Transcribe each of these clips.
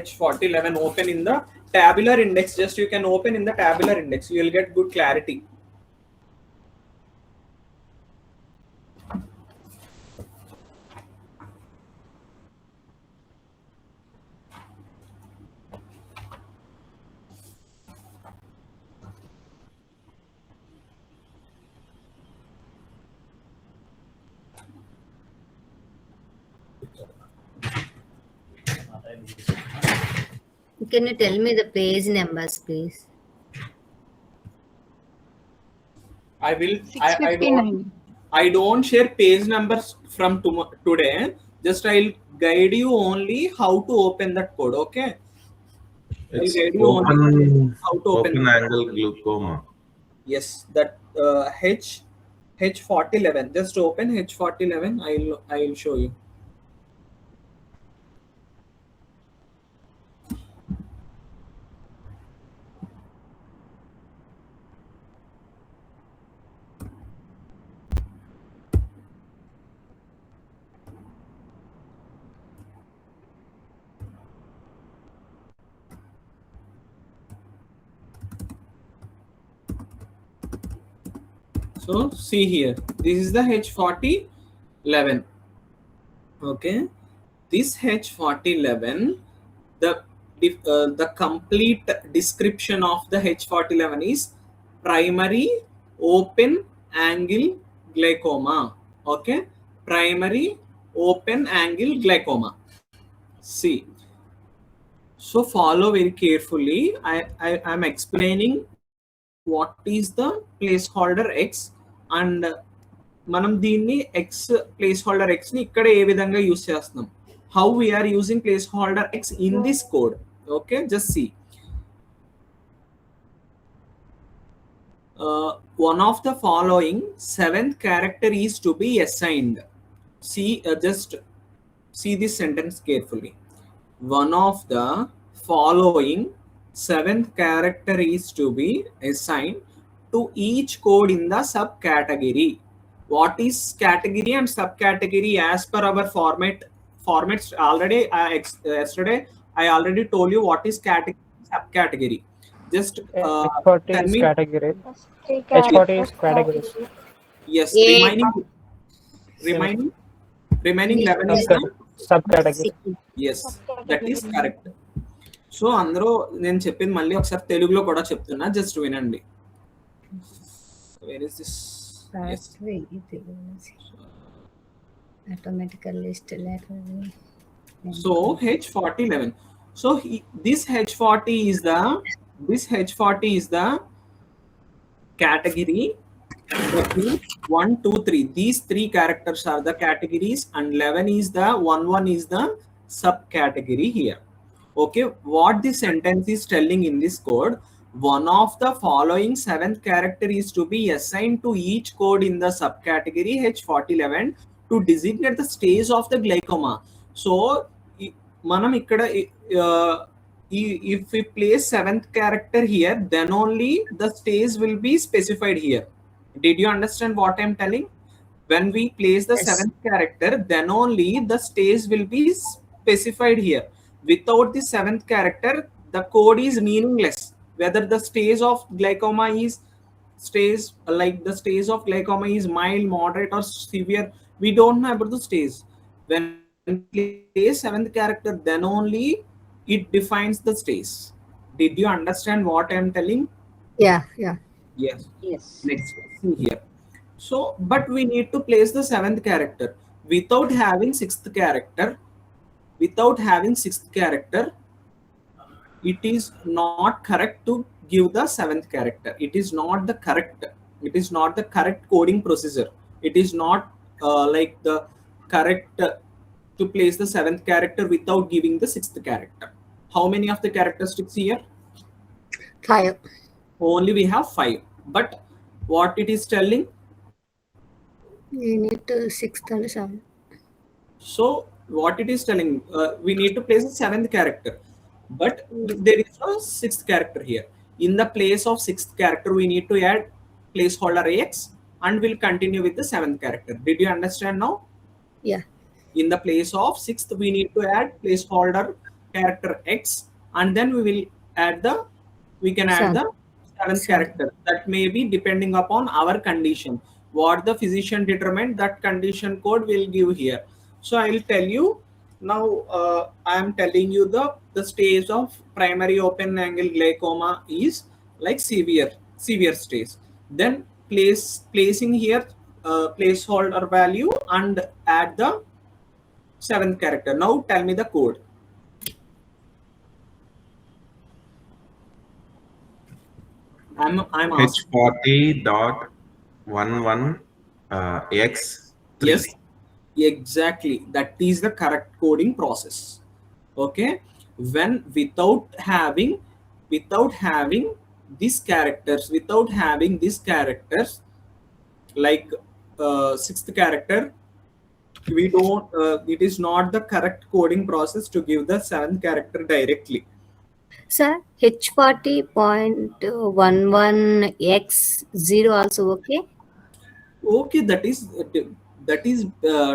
H4011 open in the tabular index. Just you can open in the tabular index. You will get good clarity. Can you tell me the page numbers, please? I will. 659. I don't share page numbers from today. Just I'll guide you only how to open that code. Okay. I'll guide you only how to open angle glaucoma. Yes, that H4011. Just open H4011. I'll show you. So see here, this is the H4011. Okay, this H4011, the complete description of the H4011 is primary open angle glaucoma. Okay, primary open angle glaucoma. See, so follow very carefully. I am explaining what is the placeholder x and మనం దీన్ని x placeholder x ని ఇక్కడ ఏ విధంగా use చేస్తున్నాం, how we are using placeholder x in this code. Okay, just see. One of the following 7th character is to be assigned. See, just see this sentence carefully. One of the following 7th character is to be assigned to each code in the subcategory. What is category and subcategory as per our formats? Already yesterday I already told you what is category, subcategory. Just H40 tell is me. category. H40 is categories. Yes, remaining 11 is the subcategory. yes, that is correct. So అందరూ నేను చెప్పింది మళ్ళీ ఒకసారి తెలుగులో కూడా చెప్తున్నా, just వినండి. Where is this? Automatical list. So H4011. So this H40 is the category. 1, 2, 3. These 3 characters are the categories, and 11 is the 11 is the subcategory here. Okay, what this sentence is telling in this code, one of the following 7th character is to be assigned to each code in the subcategory H4011 to designate the stage of the glaucoma. So manam ikkada if we place 7th character here, then only the stage will be specified here. Did you understand what I'm telling? When we place the 7th character, then only the stage will be specified here. Without the 7th character, the code is meaningless. Whether the stage of glaucoma is the stage of glaucoma is mild, moderate, or severe, we don't know about the stage. When we place 7th character, then only it defines the stage. Did you understand what I am telling? Yeah. Yes. Next, see here. So, but we need to place the 7th character without having 6th character. Without having 6th character, it is not correct to give the 7th character. It is not the correct coding procedure. It is not like the correct to place the 7th character without giving the 6th character. How many of the characteristics here? 5. Only we have 5. But what it is telling? You need to 6th and 7th. So what it is telling, we need to place the 7th character, but there is no 6th character here. In the place of 6th character, we need to add placeholder x, and we'll continue with the 7th character. Did you understand now? Yeah. In the place of 6th, we need to add placeholder character X, and then we can add the seventh character. That may be depending upon our condition. What the physician determined, that condition code will give here. So I will tell you now. I am telling you the stage of primary open angle glaucoma is like severe stage. Then placing here placeholder value and add the seventh character. Now tell me the code. I'm asking. H40.11x3. Yes, exactly. That is the correct coding process. Okay, when without having these characters, like sixth character, we don't. It is not the correct coding process to give the seventh character directly. Sir, H40.11x0 also okay? Okay, that is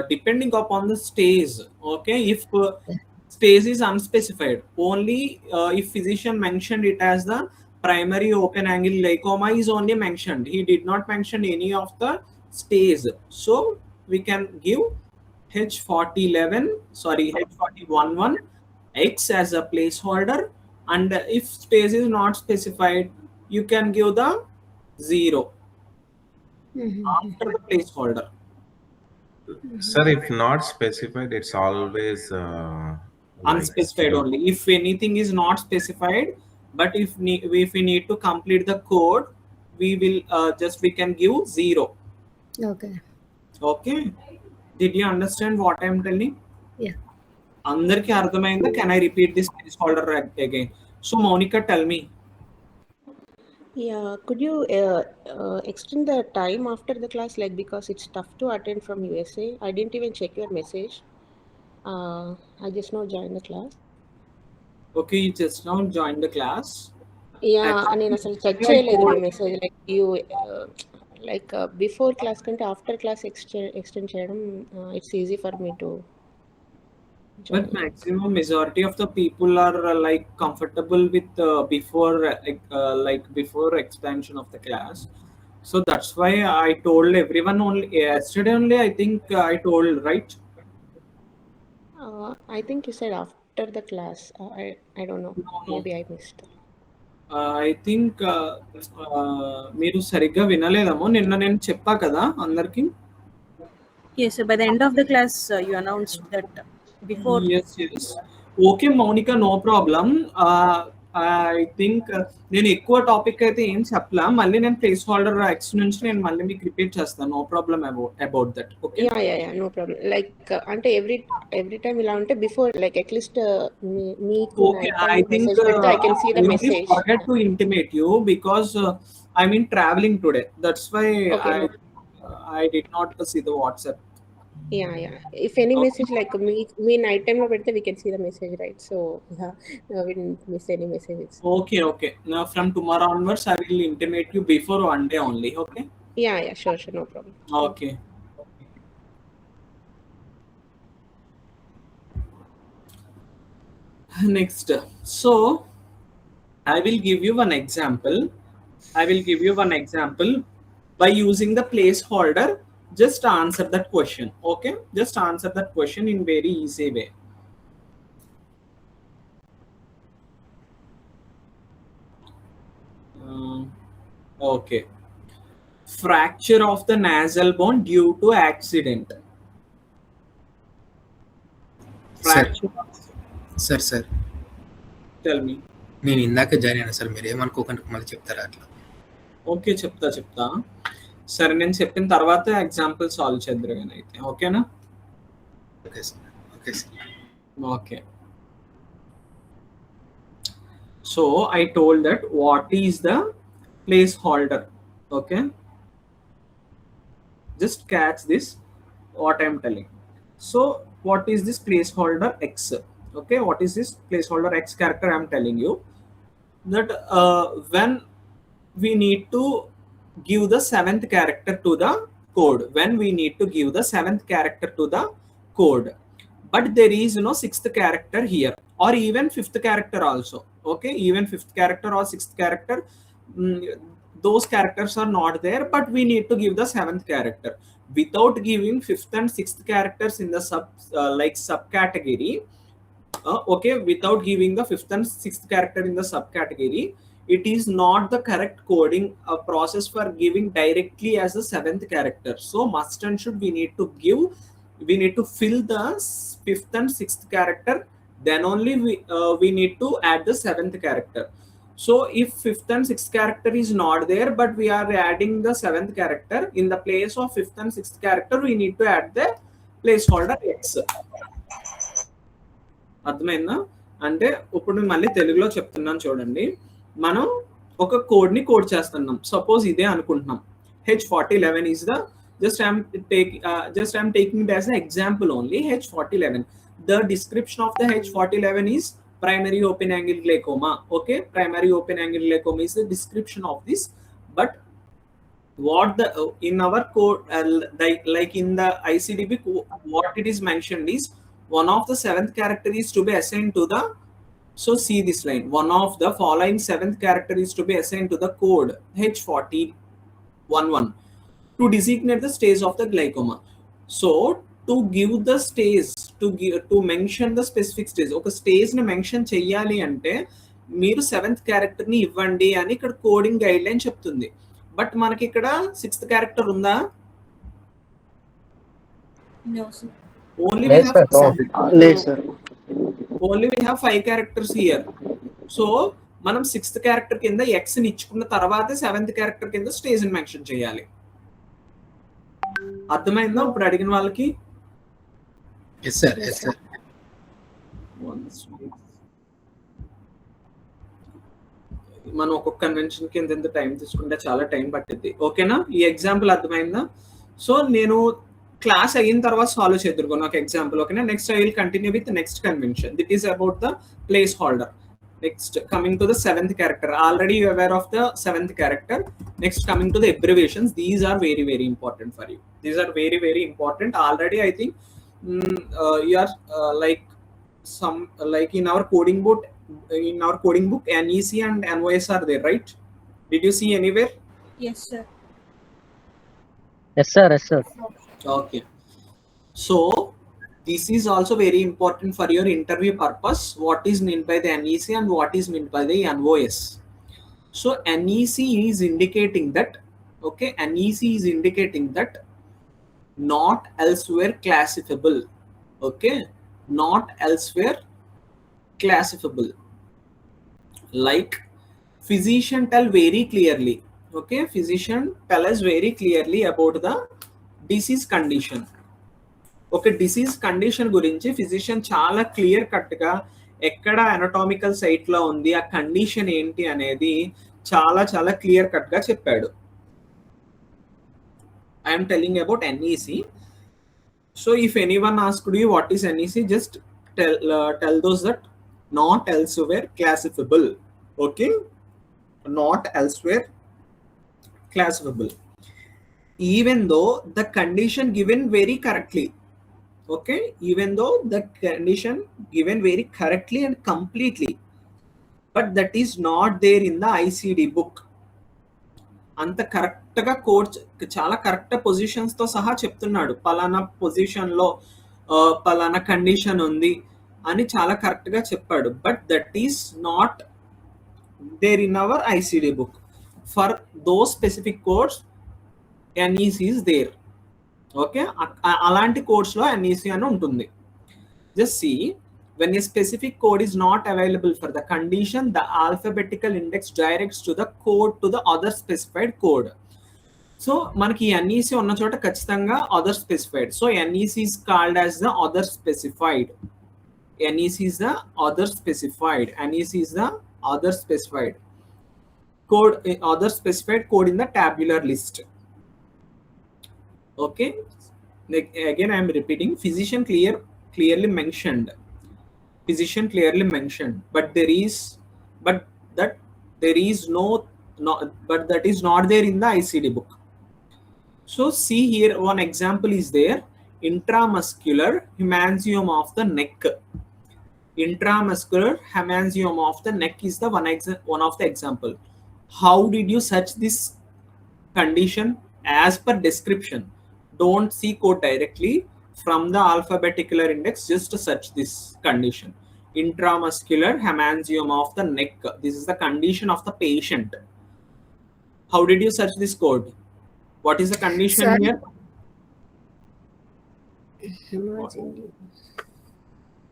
depending upon the stage. Okay, if stage is unspecified, only if physician mentioned it as the primary open angle glaucoma is only mentioned, he did not mention any of the stage, so we can give H4011 X as a placeholder, and if stage is not specified, you can give the 0 after the placeholder. Sir, if not specified, it's always Unspecified only. If anything is not specified, but if we need to complete the code, we will we can give 0. Okay. Okay. Did you understand what I am telling? Yeah. Andarki ardhamainda? Can I repeat this placeholder again? So Monica, tell me. Yeah, could you extend the time after the class, like, because it's tough to attend from USA. I didn't even check your message. I just now joined the class. Okay, you just now joined the class. Yeah, and నేను అసలు check చేయలేదు మీ message, like you like before class కంటే after class extend చేయడం it's easy for me too. But maximum majority of the people are like comfortable with before expansion of the class. So that's why I told everyone only yesterday only. I think I told, right? I think you said after the class. I don't know. No. Maybe I missed. I think మీరు సరిగ్గా వినలేదేమో. నిన్న నేను చెప్పా కదా అందరికి. Yes, so by the end of the class, you announced that before. Yes. Okay, Monica, no problem. I think నేను ఎక్కువ topic అయితే ఏం చెప్పలా. మళ్ళీ నేను ప్లేస్ హోల్డర్ ఎక్స్ నుంచి నేను మళ్ళీ మీకు రిపీట్ చేస్తాను. No problem about that. Okay, ya no problem. Like అంటే ఎవ్రీ టైం ఇలా ఉంటే బిఫోర్ లైక్ అట్లీస్ట్ మీకు okay, I think I can see the message. I forget to intimate you because I'm in traveling today. That's why Okay, I did not see the WhatsApp. Yeah. If any message like me night time lo pedte, we can see the message, right? So yeah, we didn't miss any messages. Okay. Now from tomorrow onwards, I will intimate you before one day only. Okay. Yeah, sure, no problem. Okay. Next, so I will give you one example. By using the placeholder. Just answer that question. Okay, just answer that question in very easy way. Okay, fracture of the nasal bone due to accident. Fracture. Sir Tell me. నేను ఇందాక join అయినా sir, మీరు ఏమనుకోకుండా మళ్ళీ చెప్తారా అట్లా? Okay, చెప్తా. సరే, నేను చెప్పిన తర్వాత ఎగ్జాంపుల్ సాల్వ్ చేద్దరు కానీ అయితే. ఓకేనా? Okay sir. Okay. So I told that what is the placeholder. Okay, just catch this what I'm telling. So what is this placeholder X? Okay, what is this placeholder X character? I'm telling you that when we need to give the seventh character to the code, but there is no sixth character here. or even fifth character also. Okay, even fifth character or sixth character, those characters are not there, but we need to give the seventh character. Without giving fifth and sixth characters in the subcategory, okay, without giving the fifth and sixth character in the subcategory, it is not the correct coding process for giving directly as a seventh character. So must and should, we need to fill the fifth and sixth character, then only we need to add the seventh character. So if fifth and sixth character is not there, but we are adding the seventh character, in the place of fifth and sixth character we need to add the placeholder x. అర్థమైందా? అంటే ఇప్పుడు మళ్ళీ తెలుగులో చెప్తున్నాను చూడండి. మనం ఒక code ని కోడ్ చేస్తున్నాం. సపోజ్ ఇదే అనుకుంటున్నాం, H4011 is the just I'm taking it as an example only. H4011, the description of the H4011 is primary open angle glaucoma. Okay, primary open angle glaucoma is the description of this. But what the in our code, like in the ICDB, what it is mentioned is one of the seventh character is to be assigned to the, so see this line, one of the following seventh character is to be assigned to the code H4011 to designate the stage of the glaucoma. So to give the stage, to mention the specific stage, ఒక stage ని mention చెయ్యాలి అంటే మీరు seventh character ని ఇవ్వండి అని ఇక్కడ coding guide line చెప్తుంది. బట్ మనకి ఇక్కడ సిక్స్త్ క్యారెక్టర్ ఉందా? No, sir. Only we have 5 characters here. So మనం సిక్స్త్ క్యారెక్టర్ కింద ఎక్స్ ని ఇచ్చుకున్న తర్వాత సెవెంత్ క్యారెక్టర్ కింద స్టేజ్ ని మెన్షన్ చేయాలి. అర్థమైందా ఇప్పుడు అడిగిన వాళ్ళకి? Yes sir, yes sir. మనం ఒక్కొక్క కన్వెన్షన్ కింద ఎంత టైం తీసుకుంటే చాలా టైం పట్టింది. ఓకేనా? ఈ ఎగ్జాంపుల్ అర్థమైందా? సో నేను క్లాస్ అయిన తర్వాత సాల్వ్ చేద్దురుకో నాకు ఎగ్జాంపుల్. ఓకేనా? Next I will continue with next convention. This is about the placeholder. Next, coming to the seventh character. Already you are aware of the seventh character. Next, coming to the abbreviations. These are very, very important for you. These are very, very important. Already, I think you are like in our coding book. In our coding book, NEC and NOS are there, right? Did you see anywhere? Yes, sir. Yes, sir. Yes, sir. Okay. So this is also very important for your interview purpose. What is meant by the NEC and what is meant by the NOS? So NEC is indicating that, okay, NEC is indicating that not elsewhere classifiable. Okay, not elsewhere classifiable. Like physician tell very clearly. Okay, physician tell us very clearly about the disease condition. ఒక disease condition గురించి physician చాలా clear cut గా ఎక్కడ anatomical site లో ఉంది, ఆ condition ఏంటి అనేది చాలా చాలా క్లియర్ కట్ గా చెప్పాడు. I'm telling about NEC. So if anyone asked you what is NEC, just tell those that not elsewhere classifiable. Okay, not elsewhere classifiable, even though the condition given very correctly. Okay, even though the condition given very correctly and completely, but that is not there in the ICD book. అంత correct గా code చాలా correct positions తో సహా చెప్తున్నాడు. పలానా position లో పలానా condition ఉంది అని చాలా కరెక్ట్ గా చెప్పాడు. But that is not there in our ICD book. For those specific codes, NEC is there. Okay, అలాంటి కోడ్స్ లో NEC అని ఉంటుంది. Just see, when a specific code is not available for the condition, the alphabetical index directs to the code to the other specified code. So మనకి NEC ఉన్న చోట ఖచ్చితంగా other specified. So NEC is called as the other specified. NEC is the other specified. NEC is the other specified code, other specified code in the tabular list. Okay, again I am repeating, physician clearly mentioned, but that is not there in the ICD book. So see here, one example is there, intramuscular hemangioma of the neck. Intramuscular hemangioma of the neck is the one of the example. How did you search this condition? As per description, don't see code directly from the alphabetical index, just search this condition. Intramuscular hemangioma of the neck, this is the condition of the patient. How did you search this code? What is the condition Sir, here?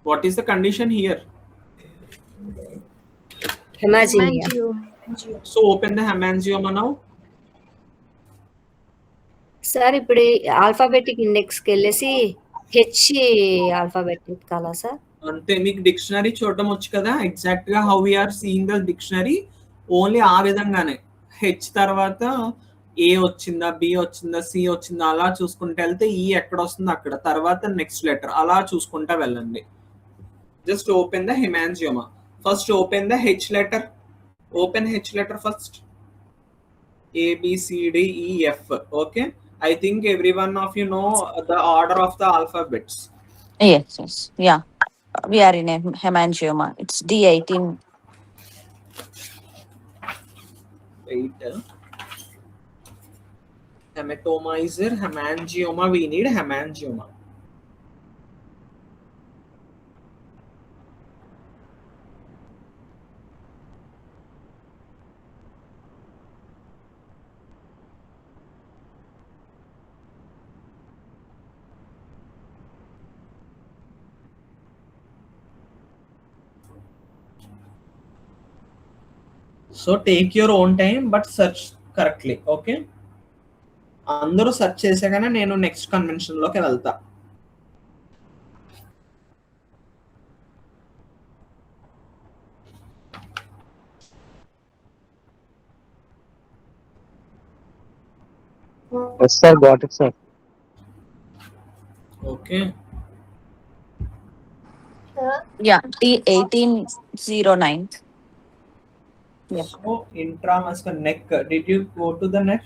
What is the condition here? Hemaginia. So open the hemangioma now. Sir ఇప్పుడు alphabetic index కి వెళ్ళేసి H alphabetic కాలా sir? అంతే, మీకు dictionary చూడడం వచ్చు కదా, exact గా how we are seeing the dictionary, only ఆ విధంగానే హెచ్ తర్వాత ఏ వచ్చిందా, బి వచ్చిందా, సి వచ్చిందా అలా చూసుకుంటూ వెళ్తే ఈ ఎక్కడ వస్తుందో అక్కడ, తర్వాత నెక్స్ట్ లెటర్ అలా చూసుకుంటా వెళ్ళండి. Just open the haemangioma. First open the H letter. Open H letter first. A B C D E F. Okay, I think every one of you know the order of the alphabets. Yes. Yeah. We are in a hemangioma. It's D18. Wait. Hematomizer, hemangioma. We need hemangioma. So take your own time, but search correctly. Okay. అందరూ search చేసాకనే నేను next convention లోకి వెళ్తా. Yes, sir. Got it, sir. Okay. Yeah. D1809. Yeah. So intramuscular neck. Did you go to the neck?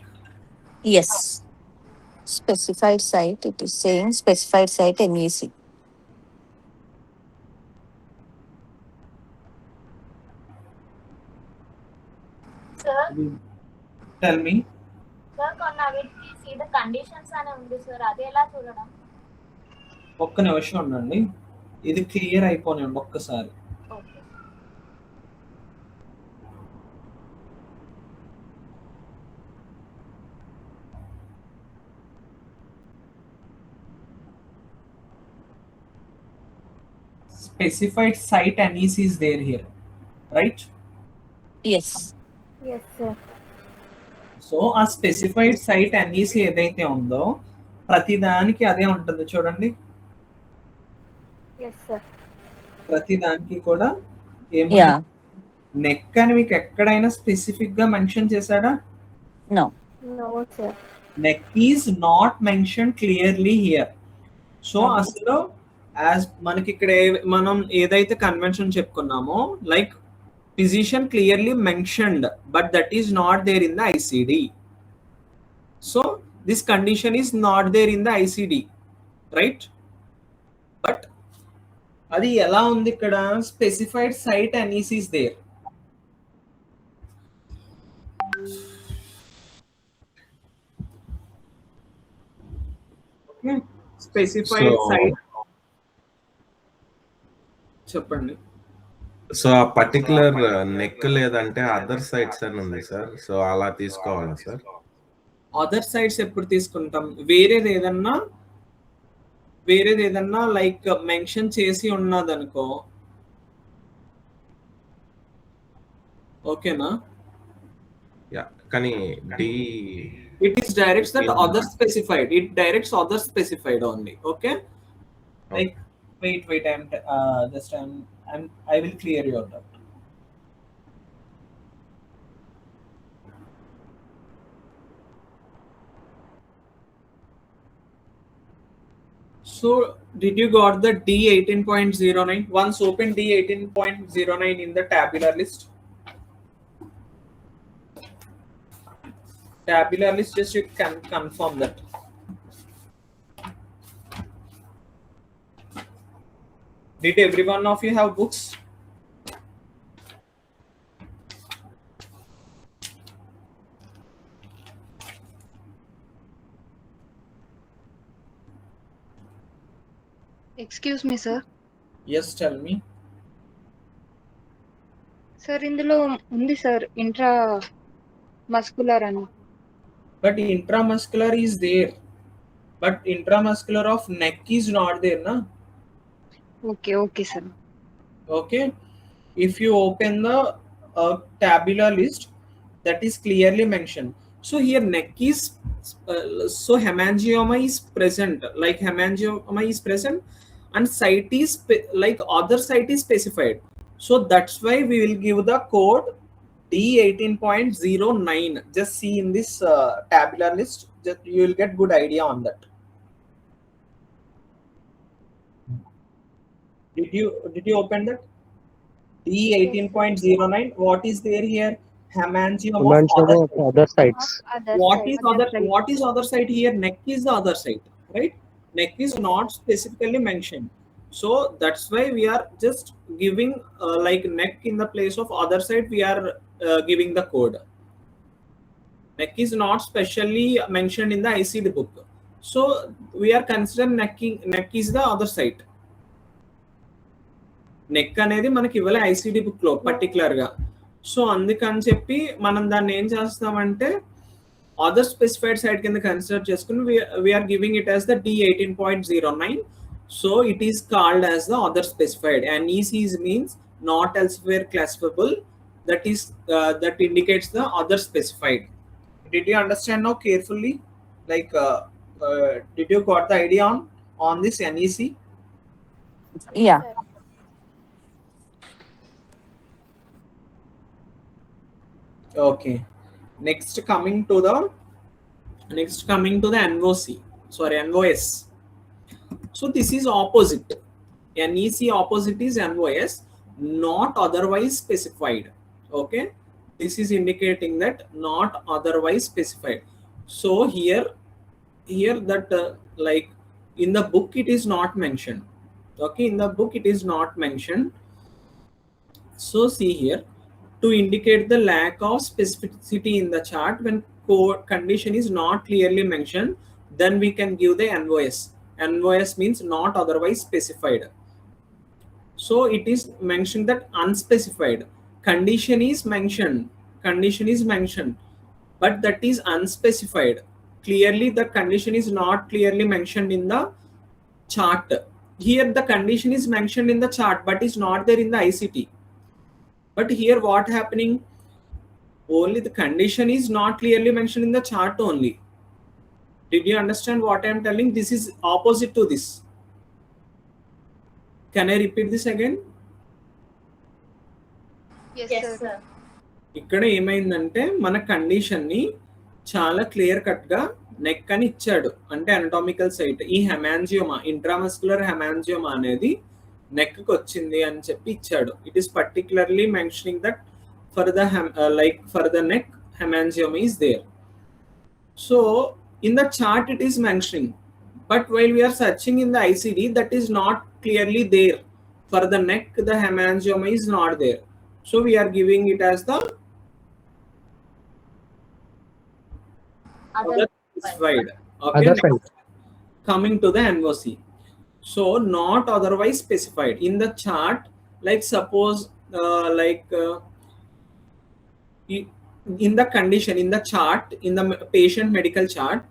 Yes. Specified site. It is saying specified site NEC. Sir, Tell me. sir, కొన్నవిటికి see the conditions అని ఉంది sir, అది ఎలా చూడడం? ఒక్క నిమిషం ఉండండి, ఇది clear అయిపోనండి ఒక్కసారి. Okay. Specified site NEC is there here, right? Yes. Yes, sir. So ఆ స్పెసిఫైడ్ సైట్ NEC ఏదైతే ఉందో ప్రతి దానికి అదే ఉంటుంది చూడండి. Yes, sir. ప్రతి దానికి కూడా Yeah. నెక్ అని మీకు ఎక్కడైనా స్పెసిఫిక్ గా మెన్షన్ చేశాడా? No. No, sir. NEC is not mention clearly here. So అసలు యాజ్ మనకి ఇక్కడ మనం ఏదైతే కన్వెన్షన్ చెప్పుకున్నామో, like physician clearly mentioned, but that is not there in the ICD. So this condition is not there in the ICD, right? But adi ela undi ikkada specified site NEC is there. Okay, specified site చెప్పండి. So ఆ particular neck లేదంటే other sites అని ఉంది sir, so అలా తీసుకోవాలా sir? Other sites ఎప్పుడు తీసుకుంటాం? వేరేది ఏదన్నా లైక్ మెన్షన్ చేసి ఉన్నదనుకో, ఓకేనా? యా, కానీ the it is directs that other specified, it directs other specified only. Okay, like wait, I will clear your doubt. So did you got the D18.09? Once open D18.09 in the tabular list. Tabular list, just you can confirm that. Did every one of you have books? Excuse me sir. Yes, tell me. Sir ఇందులో ఉంది sir intra muscular అని. But intramuscular is there. But intramuscular of neck is not there, na? Okay sir. Okay. If you open the tabular list, that is clearly mentioned. So here neck is so hemangioma is present, like hemangioma is present, and site is like other site is specified. So that's why we will give the code D18.09. Just see in this tabular list, just you will get good idea on that. Did you open that? D18.09. What is there here? Hemangioma of other sites. What is other side here? Neck is the other side, right? Neck is not specifically mentioned. So that's why we are just giving like neck in the place of other side. We are giving the code. Neck is not specially mentioned in the ICD book. So we are considering neck is the other side. NEC అనేది మనకి ఇవ్వలే ICD book లో particular గా. సో అందుకని చెప్పి మనం దాన్ని ఏం చేస్తామంటే అదర్ స్పెసిఫైడ్ సైట్ కింద కన్సిడర్ చేసుకుని we're giving it as the D18.09. So it is called as the other specified. NECs means not elsewhere classifiable. That indicates the other specified. Did you understand now carefully? Like did you got the idea on this NEC? Yeah. Okay. Next coming to the NVOC. Sorry, NVOS. So this is opposite. NEC opposite is NVOS, not otherwise specified. Okay. This is indicating that not otherwise specified. So here that like in the book it is not mentioned. Okay, in the book it is not mentioned. So see here, to indicate the lack of specificity in the chart when condition is not clearly mentioned, then we can give the NVOS. NVOS means not otherwise specified. So it is mentioned that unspecified. Condition is mentioned, but that is unspecified. Clearly the condition is not clearly mentioned in the chart. Here the condition is mentioned in the chart but is not there in the ICT. But here what happening? Only the condition is not clearly mentioned in the chart only. Did you understand what I am telling? This is opposite to this. Can I repeat this again? Yes, sir. ఇక్కడ ఏమైందంటే మన condition ని చాలా clear cut గా neck అని ఇచ్చాడు, అంటే anatomical site. ఈ హెమాంజియోమా, ఇంట్రామస్కులర్ హెమాంజియోమా అనేది నెక్ కి వచ్చింది అని చెప్పి ఇచ్చాడు. It is particularly mentioning that for the for the neck hemangioma is there. So in the chart it is mentioning, but while we are searching in the ICD, that is not clearly there. For the neck the hemangioma is not there, so we are giving it as the other specified. Okay, Other side. coming to the NVOC. So not otherwise specified in the chart, like suppose in the condition, in the chart, in the patient medical chart,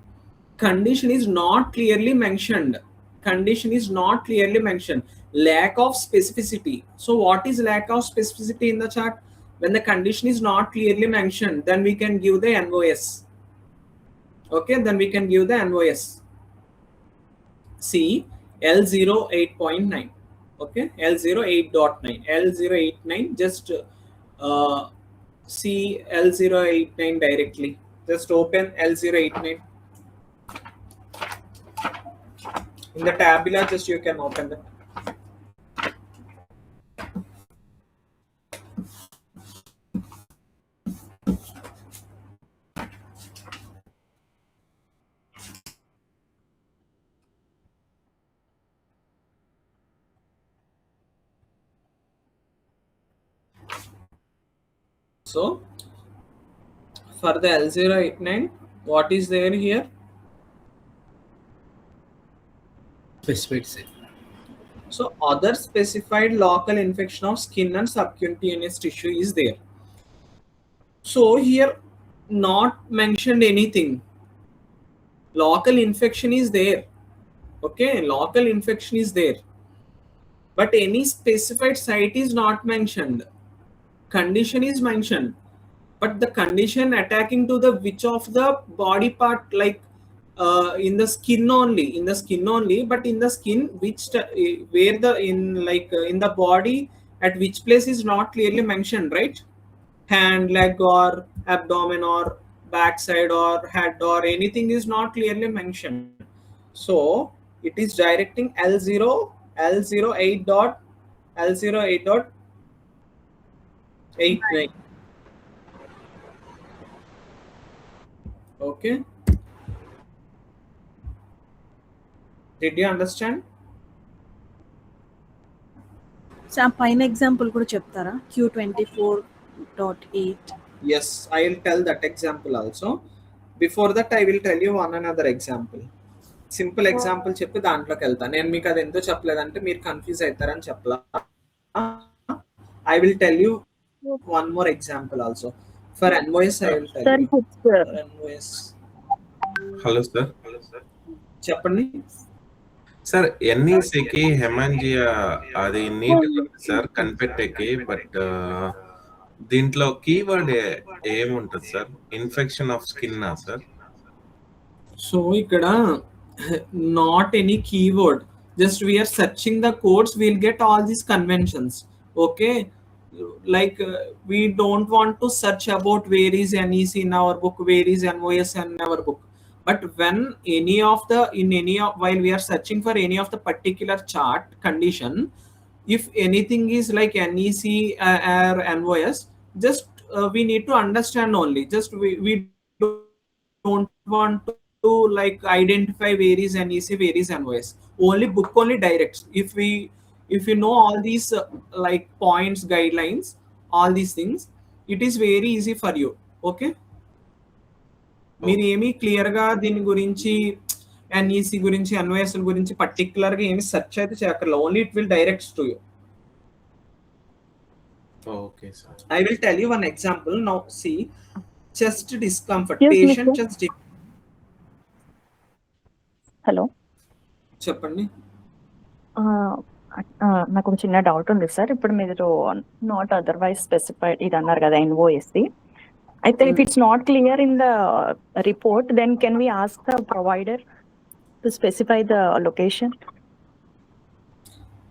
condition is not clearly mentioned. Lack of specificity. So what is lack of specificity in the chart? When the condition is not clearly mentioned, then we can give the NVOS. Okay, then we can give the NVOS. See L08.9. Okay, L08.9, L089. Just see L089 directly. Just open L089 in the tabular. Just you can open that. So for the L089, what is there here? Specified site. So other specified local infection of skin and subcutaneous tissue is there. So here not mentioned anything. Local infection is there. Okay, local infection is there. But any specified site is not mentioned. Condition is mentioned. But the condition attacking to the which of the body part, like in the skin only, but in the skin which where the in the body at which place is not clearly mentioned, right? Hand, leg, or abdomen, or backside, or head, or anything is not clearly mentioned. So it is directing L08.89. Okay, did you understand? So ఆ పైన example కూడా చెప్తారా? Q24.8. Yes, I will tell that example also. Before that, I will tell you one another example. Simple example చెప్పి దాంట్లోకి వెళ్తాను. నేను మీకు అది ఎందుకు చెప్పలేదంటే మీరు కన్ఫ్యూజ్ అవుతారని చెప్పలా. I will tell you one more example also. For NOS, I will tell you. For NOS. Hello sir. చెప్పండి సార్ ఎన్ఈసికి హెమాంజియా అది నీట్ సార్ కనిపెట్టేకి, బట్ దీంట్లో కీవర్డ్ ఏముంటుంది sir? Infection of skin sir? So ఇక్కడ not any keyword, just we are searching the codes, we'll get all these conventions. Okay, like we don't want to search about where is NEC in our book, where is NOS in our book. But when while we are searching for any of the particular chart condition, if anything is like NEC or NOS, just we need to understand only. Just we don't want to like identify where is NEC, where is NOS. Only book only directs. If you know all these like points, guidelines, all these things, it is very easy for you. Okay, మీరు ఏమి clear గా దీని గురించి NEC గురించి NOS గురించి particular గా ఏమి search అయితే చేయక్కర్లేదు. Only it will directs to you. Okay sir. I will tell you one example. Now see, chest discomfort, patient chest. Hello, చెప్పండి. నాకు ఒక చిన్న డౌట్ ఉంది సార్. ఇప్పుడు మీరు నాట్ అదర్వైజ్ స్పెసిఫైడ్ ఇది అన్నారు కదా ఎన్ఓఎస్సి. అయితే if it's not clear in the report, then can we ask the provider to specify the location?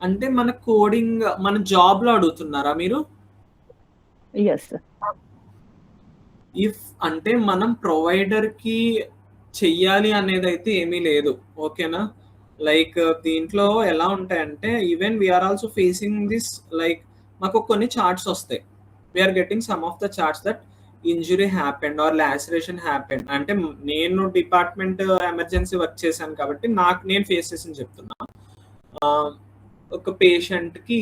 అంటే మన కోడింగ్ మన జాబ్ లో అడుగుతున్నారా మీరు? Yes sir. ఇఫ్ అంటే మనం ప్రొవైడర్ కి చెయ్యాలి అనేది అయితే ఏమీ లేదు. ఓకేనా, లైక్ దీంట్లో ఎలా ఉంటాయంటే even we are also facing this, like మాకు కొన్ని చార్ట్స్ వస్తాయి. We are getting some of the charts that injury happened or laceration happened. అంటే నేను డిపార్ట్మెంట్ ఎమర్జెన్సీ వర్క్ చేశాను కాబట్టి నేను ఫేస్ చేసి చెప్తున్నా. ఒక పేషెంట్ కి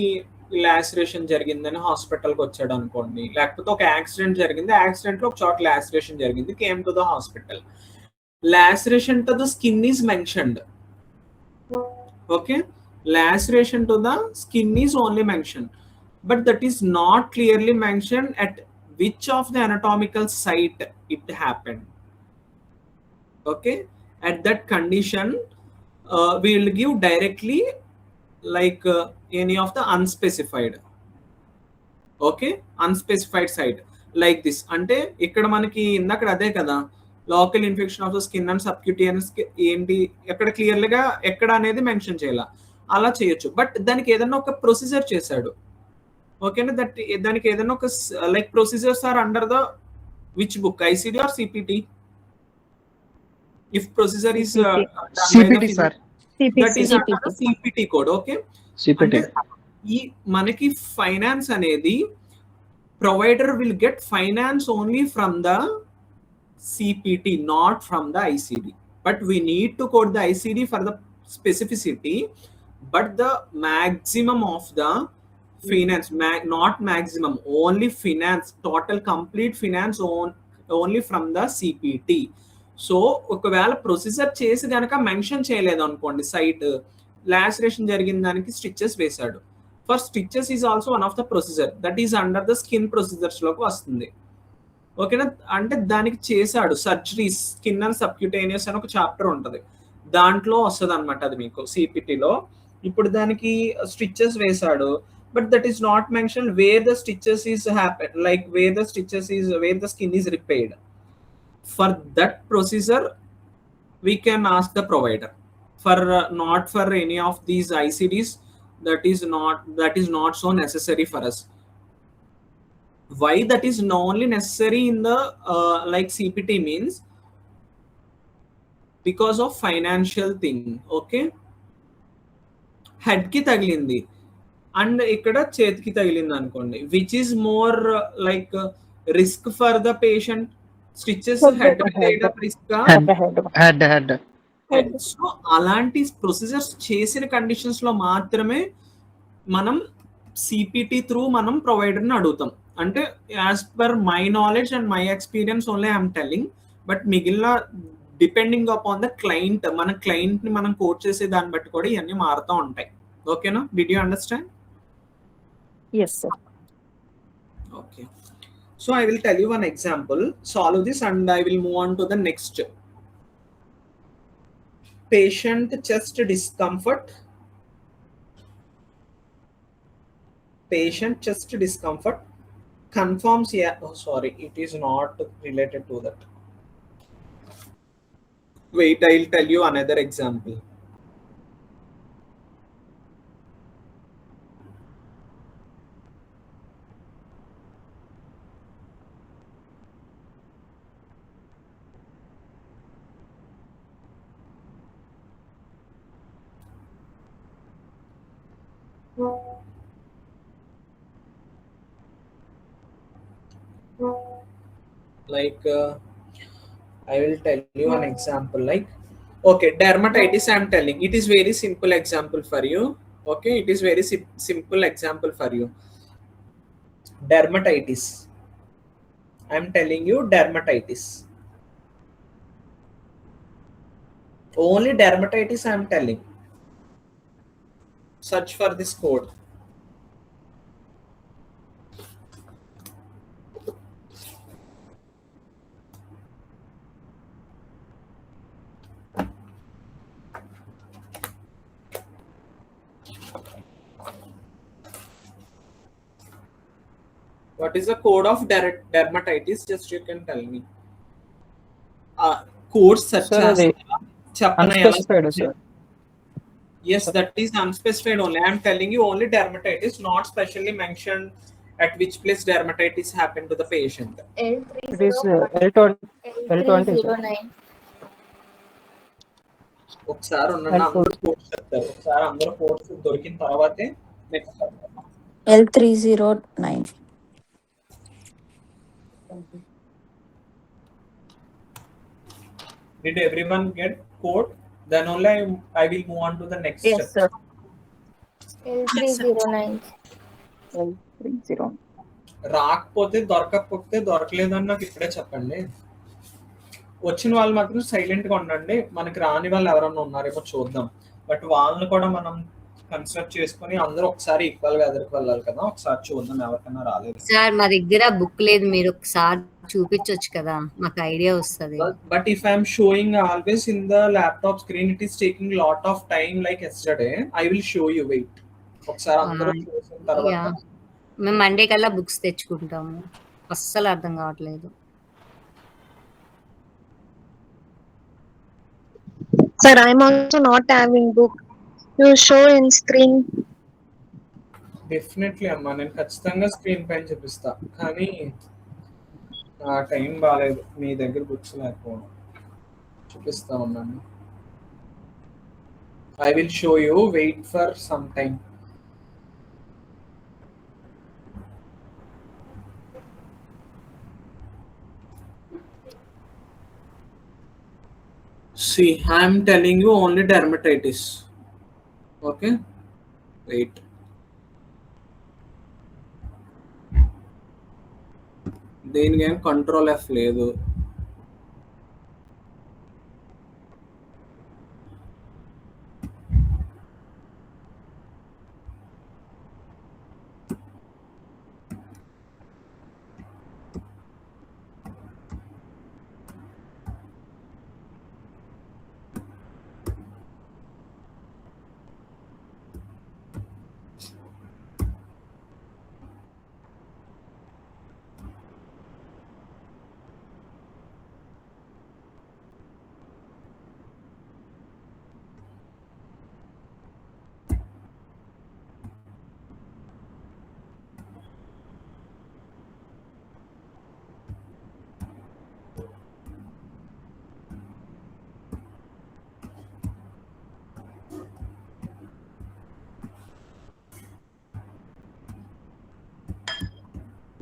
లాసరేషన్ జరిగిందని హాస్పిటల్కి వచ్చాడు అనుకోండి, లేకపోతే ఒక యాక్సిడెంట్ జరిగింది, యాక్సిడెంట్ లో ఒక చోట లాసరేషన్ జరిగింది, came to the hospital. Laceration to the skin is mentioned. Okay, laceration to the skin is only mentioned, but that is not clearly mentioned at which of the anatomical site it happened. Okay, at that condition we will give directly like any of the unspecified. Okay, unspecified site like this. అంటే ఇక్కడ మనకి ఇందాక అదే కదా, local infection of the skin and subcutaneous ఏంటి ఎక్కడ క్లియర్గా ఎక్కడ అనేది మెన్షన్ చేయాల, అలా చేయొచ్చు. బట్ దానికి ఏదైనా ఒక ప్రొసీజర్ చేశాడు. ఓకేనా, దానికి ఏదైనా ఒక like procedures or under the which book, ICD or CPT? If procedure is CPT sir, that is under the CPT code. Okay, CPT. ఈ మనకి ఫైనాన్స్ అనేది provider will get finance only from the CPT, not from the ICD. But we need to code the ICD for the specificity. But the maximum of the finance, not maximum, only finance, total complete finance only from the CPT. So ఒకవేళ procedure చేసి కనుక mention చేయలేదు అనుకోండి, site laceration జరిగిన దానికి stitches వేశాడు, for stitches is also one of the procedure that is under the skin procedures లోకి వస్తుంది. ఓకేనా, అంటే దానికి చేశాడు సర్జరీస్, స్కిన్ అండ్ సబ్క్యూటేనియస్ అని ఒక చాప్టర్ ఉంటుంది, దాంట్లో వస్తుంది అనమాట అది మీకు సిపిటిలో. ఇప్పుడు దానికి స్టిచెస్ వేశాడు, but that is not mention wear the stitches is happen, like where the stitches is, wear the skin is repaired. For that procedure we can ask the provider. For not for any of these ICDs, that is not so necessary for us. Why that is only necessary in the like CPT means because of financial thing. Okay, head ki tagilindi and ikkada chetki tagilindi anukondi, which is more like risk for the patient. Stitches head head. So అలాంటి procedures చేసిన conditions లో మాత్రమే మనం CPT through మనం ప్రొవైడర్ని అడుగుతాం. అంటే as per my knowledge and my experience only I'm telling, but మిగిలిన depending upon the client, మన క్లయింట్ ని మనం కోట్ చేసే దాన్ని బట్టి కూడా ఇవన్నీ మారుతూ ఉంటాయి. ఓకేనా, did you understand? Yes, sir. Okay. So I will tell you one example, solve this and I will move on to the next. Patient chest discomfort. Patient chest discomfort confirms, yeah, oh sorry, it is not related to that. Wait, I'll tell you another example. Like I will tell you an example, like okay, dermatitis I am telling, it is very simple example for you. Okay, it is very simple example for you. Dermatitis, I am telling you dermatitis, only dermatitis I am telling. Search for this code. What is the code of dermatitis? Just you can tell me. Code such Sir, as unspecified, sir. Yes, that is unspecified only. I am telling you only dermatitis, not specially mentioned at which place dermatitis happened to the patient. It is L20, sir. ఒకసారి ఉండండి, అందరూ codes చెప్తారు. ఒకసారి అందరూ codes దొరికిన తర్వాతే next. L309. Did everyone get code? Then only I will move on to the next Yes, step. sir. L309. L30. రాకపోతే దొరకకపోతే దొరకలేదని నాకు ఇప్పుడే చెప్పండి. వచ్చిన వాళ్ళు మాత్రం సైలెంట్ గా ఉండండి. మనకి రాని వాళ్ళు ఎవరన్నా ఉన్నారేమో చూద్దాం, బట్ వాళ్ళని కూడా మనం కన్సిడర్ చేసుకుని అందరూ ఒకసారి ఈక్వల్ గా ఎదురుకు వెళ్ళాలి కదా. ఒకసారి చూద్దాం ఎవరికైనా రాలేదు. సార్ మా దగ్గర బుక్ లేదు, మీరు ఒకసారి చూపించొచ్చు కదా, మాకు ఐడియా వస్తుంది. But if I'm showing always in the laptop screen, it is taking lot of time like yesterday. I will show you, wait. ఒకసారి అందరూ చూసిన తర్వాత మేము మండే కల్లా బుక్స్ తెచ్చుకుంటాము. అస్సలు అర్థం కావట్లేదు. Sir, I'm also not having book. You show in screen. Definitely అమ్మా, నేను ఖచ్చితంగా స్క్రీన్ పైన చూపిస్తా, కానీ నా టైం బాగాలేదు, మీ దగ్గర బుక్స్ లేకపోవడం. చూపిస్తా ఉన్నాను. I will show you, wait for some time. See, I am telling you only dermatitis. Okay, wait. దీనికి ఏం కంట్రోల్ ఎఫ్ లేదు.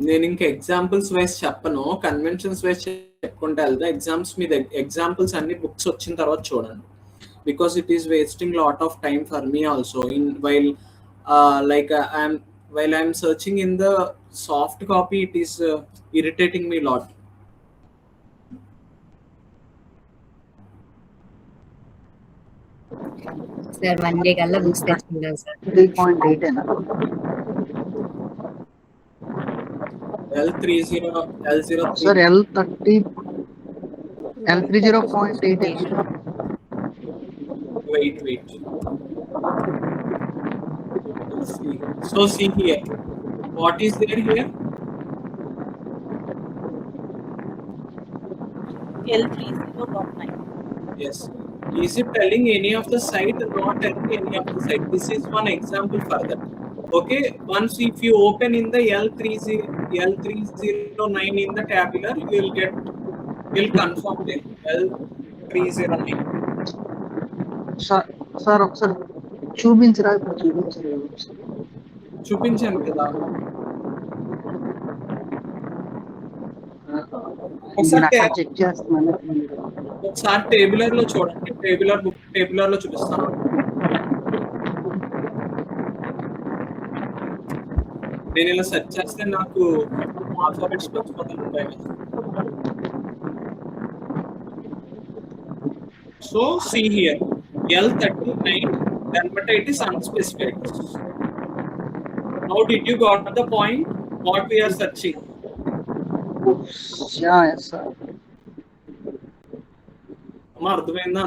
నేను ఇంకా ఎగ్జాంపుల్స్ వైజ్ చెప్పను, కన్వెన్షన్స్ వైజ్ చెప్పుకుంటే వెళ్తా. ఎగ్జామ్స్ మీద ఎగ్జాంపుల్స్ అన్ని బుక్స్ వచ్చిన తర్వాత చూడండి, because it is wasting lot of time for me also in while I'm searching in the soft copy. It is irritating me lot. Sir Monday కల్లా books తెచ్చుకుంటాను sir. 3.8 L30 sir L30 L30.8. wait. So see here, what is there here? L30.9. Yes. Is it telling any of the site? Not telling any of the site. This is one example for that. Okay. Once if you open in the L309 in the tabular, you will confirm the L309. Sir ఒకసారి చూపించరా? చూపించాను కదా. Check చేస్తున్నాను. ఒకసారి tabular లో చూడండి. Tabular లో చూపిస్తాను. నేను ఇలా సెర్చ్ చేస్తే నాకు ఆల్ఫాబెట్స్ ఉంటాయి. So see here, L39 dermatitis unspecified. Now did you got the point what we are searching? Yes sir. అమ్మా అర్థమైందా?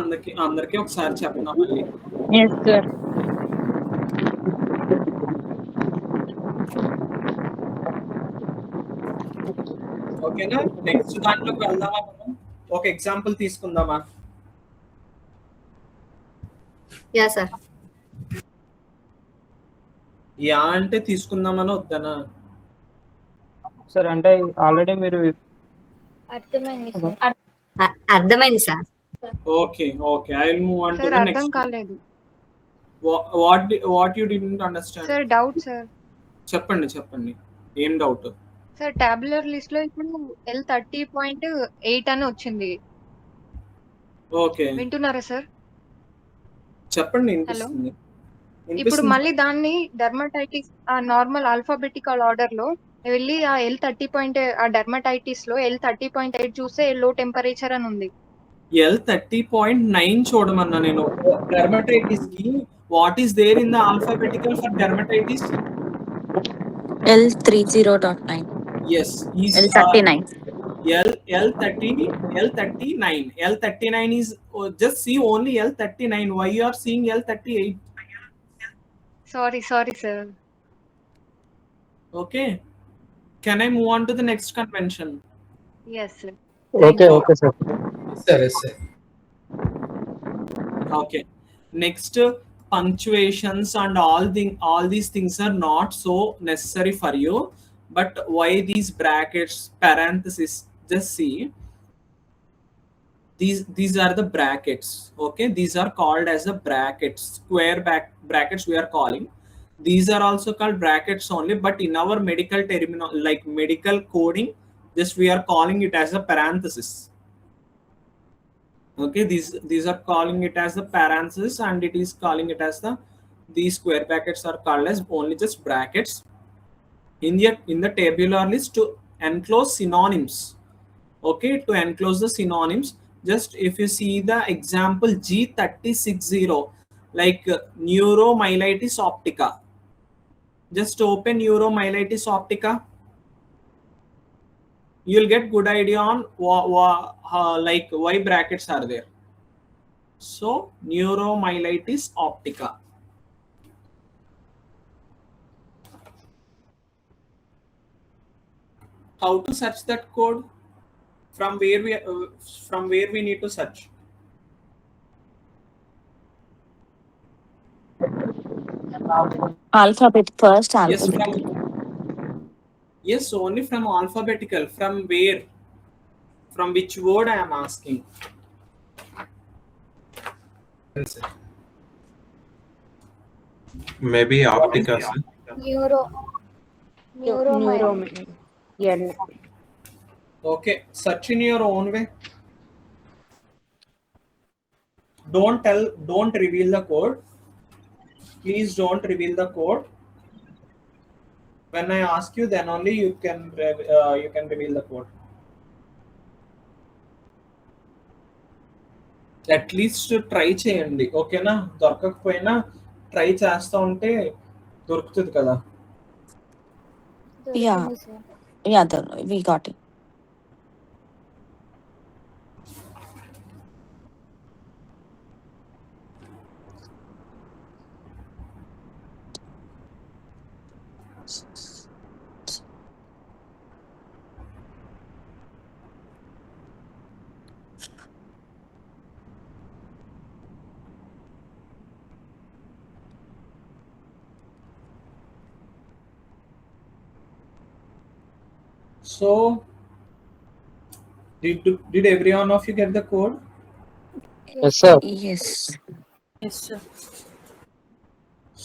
అందరికీ ఒకసారి చెప్పనా మళ్ళీ? Yes sir. ఓకేనా? నెక్స్ట్ దాంట్లోకి వెళ్దామా? మనం ఒక ఎగ్జాంపుల్ తీసుకుందామా? Yeah sir. యా అంటే తీసుకుందామని వద్దనా? సార్ అంటే ఆల్రెడీ మీరు అర్థమైంది sir. Okay I will move on to the next. అర్థం కాలేదు what you didn't understand? Sir. Doubt sir. చెప్పండి. ఏం డౌట్? సార్ టాబ్యులర్ లిస్ట్ లో ఇప్పుడు L30.8 అని వచ్చింది. ఓకే వింటున్నారా సార్? చెప్పండి. ఇప్పుడు మళ్ళీ దాన్ని డెర్మటైటిస్ నార్మల్ ఆల్ఫాబెటికల్ ఆర్డర్ లో వెళ్ళి ఆ L30. ఆ డెర్మటైటిస్ లో L30.8 చూస్తే లో టెంపరేచర్ అని ఉంది. L30.9 చూడమన్నా నేను. డెర్మటైటిస్ కి what is there in the alphabetical for dermatitis? L30.9. yes is L39. L39 is just see only L39. Why you are seeing L38? Sorry sir. Okay, can I move on to the next convention? Yes sir. Okay sir. సరే sir. Okay, next punctuations and all these things are not so necessary for you, but why these brackets, parentheses? Just see, these are the brackets. Okay, these are called as the brackets, square brackets we are calling. These are also called brackets only, but in our medical terminology, like medical coding, just we are calling it as a parenthesis. Okay, these are calling it as the parenthesis, and it is calling it as these square brackets are called as only just brackets. In the tabular list, enclose synonyms. Okay, to enclose the synonyms, just if you see the example G3060, like neuromyelitis optica, just open neuromyelitis optica. You'll get good idea on like why brackets are there. So neuromyelitis optica. How to search that code? From where we need to search? Alphabet first, Yes, alphabetical. Yes, only from alphabetical. From where? From which word I am asking? Maybe optica, sir. Yeah. Okay, search in your own way. Don't reveal the code. Please don't reveal the code. When I ask you, then only you can reveal the code. At least try చేయండి, ఓకేనా? దొరకకపోయినా try చేస్తూ ఉంటే దొరుకుతుంది కదా. Yeah, we got it. So did every one of you get the code? Yes, sir. Yes. Yes, sir.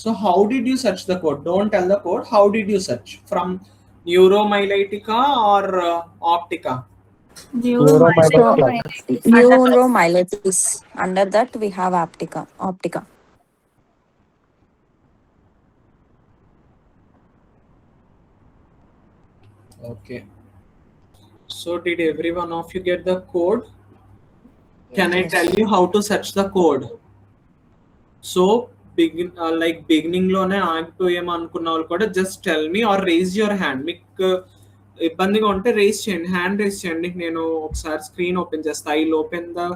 So how did you search the code? Don't tell the code. How did you search? From neuromyelitica or optica? Neuromyelitis. Under that we have optica. Okay. So did every one of you get the code? Can I tell you how to search the code? So beginning లోనే ఆగిపోయాం అనుకున్న వాళ్ళు కూడా just tell me or raise your hand. మీకు ఇబ్బందిగా ఉంటే race చేయండి, hand race చేయండి. నేను ఒకసారి స్క్రీన్ ఓపెన్ చేస్తా. I'll open the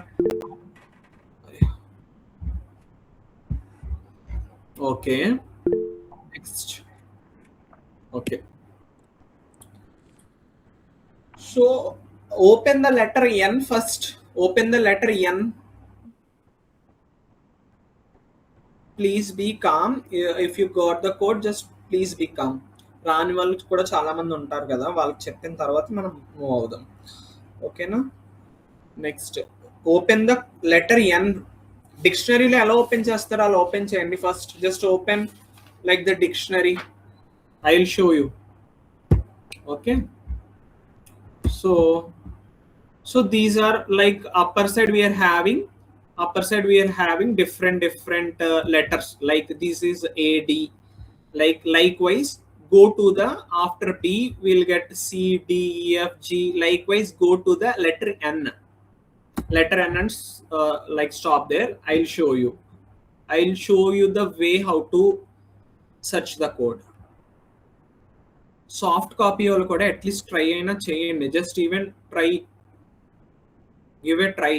okay. Next. Okay. So open the letter N first. Open the letter N. Please be calm. If you got the code, just please be calm. రాని వాళ్ళు కూడా చాలా మంది ఉంటారు కదా, వాళ్ళకి చెప్పిన తర్వాత మనం మూవ్ అవుదాం, ఓకేనా? Next open the letter N. డిక్షనరీలో ఎలా ఓపెన్ చేస్తారో అలా ఓపెన్ చేయండి. First just open like the dictionary. I will show you. Okay, so these are like upper side we are having different letters, like this is AD. Likewise go to the, after B we'll get C, D, E, F, G. Likewise go to the letter N and like stop there. I'll show you the way how to search the code. Soft copy వాళ్ళు కూడా at least try అయినా చేయండి. Just even try, give a try.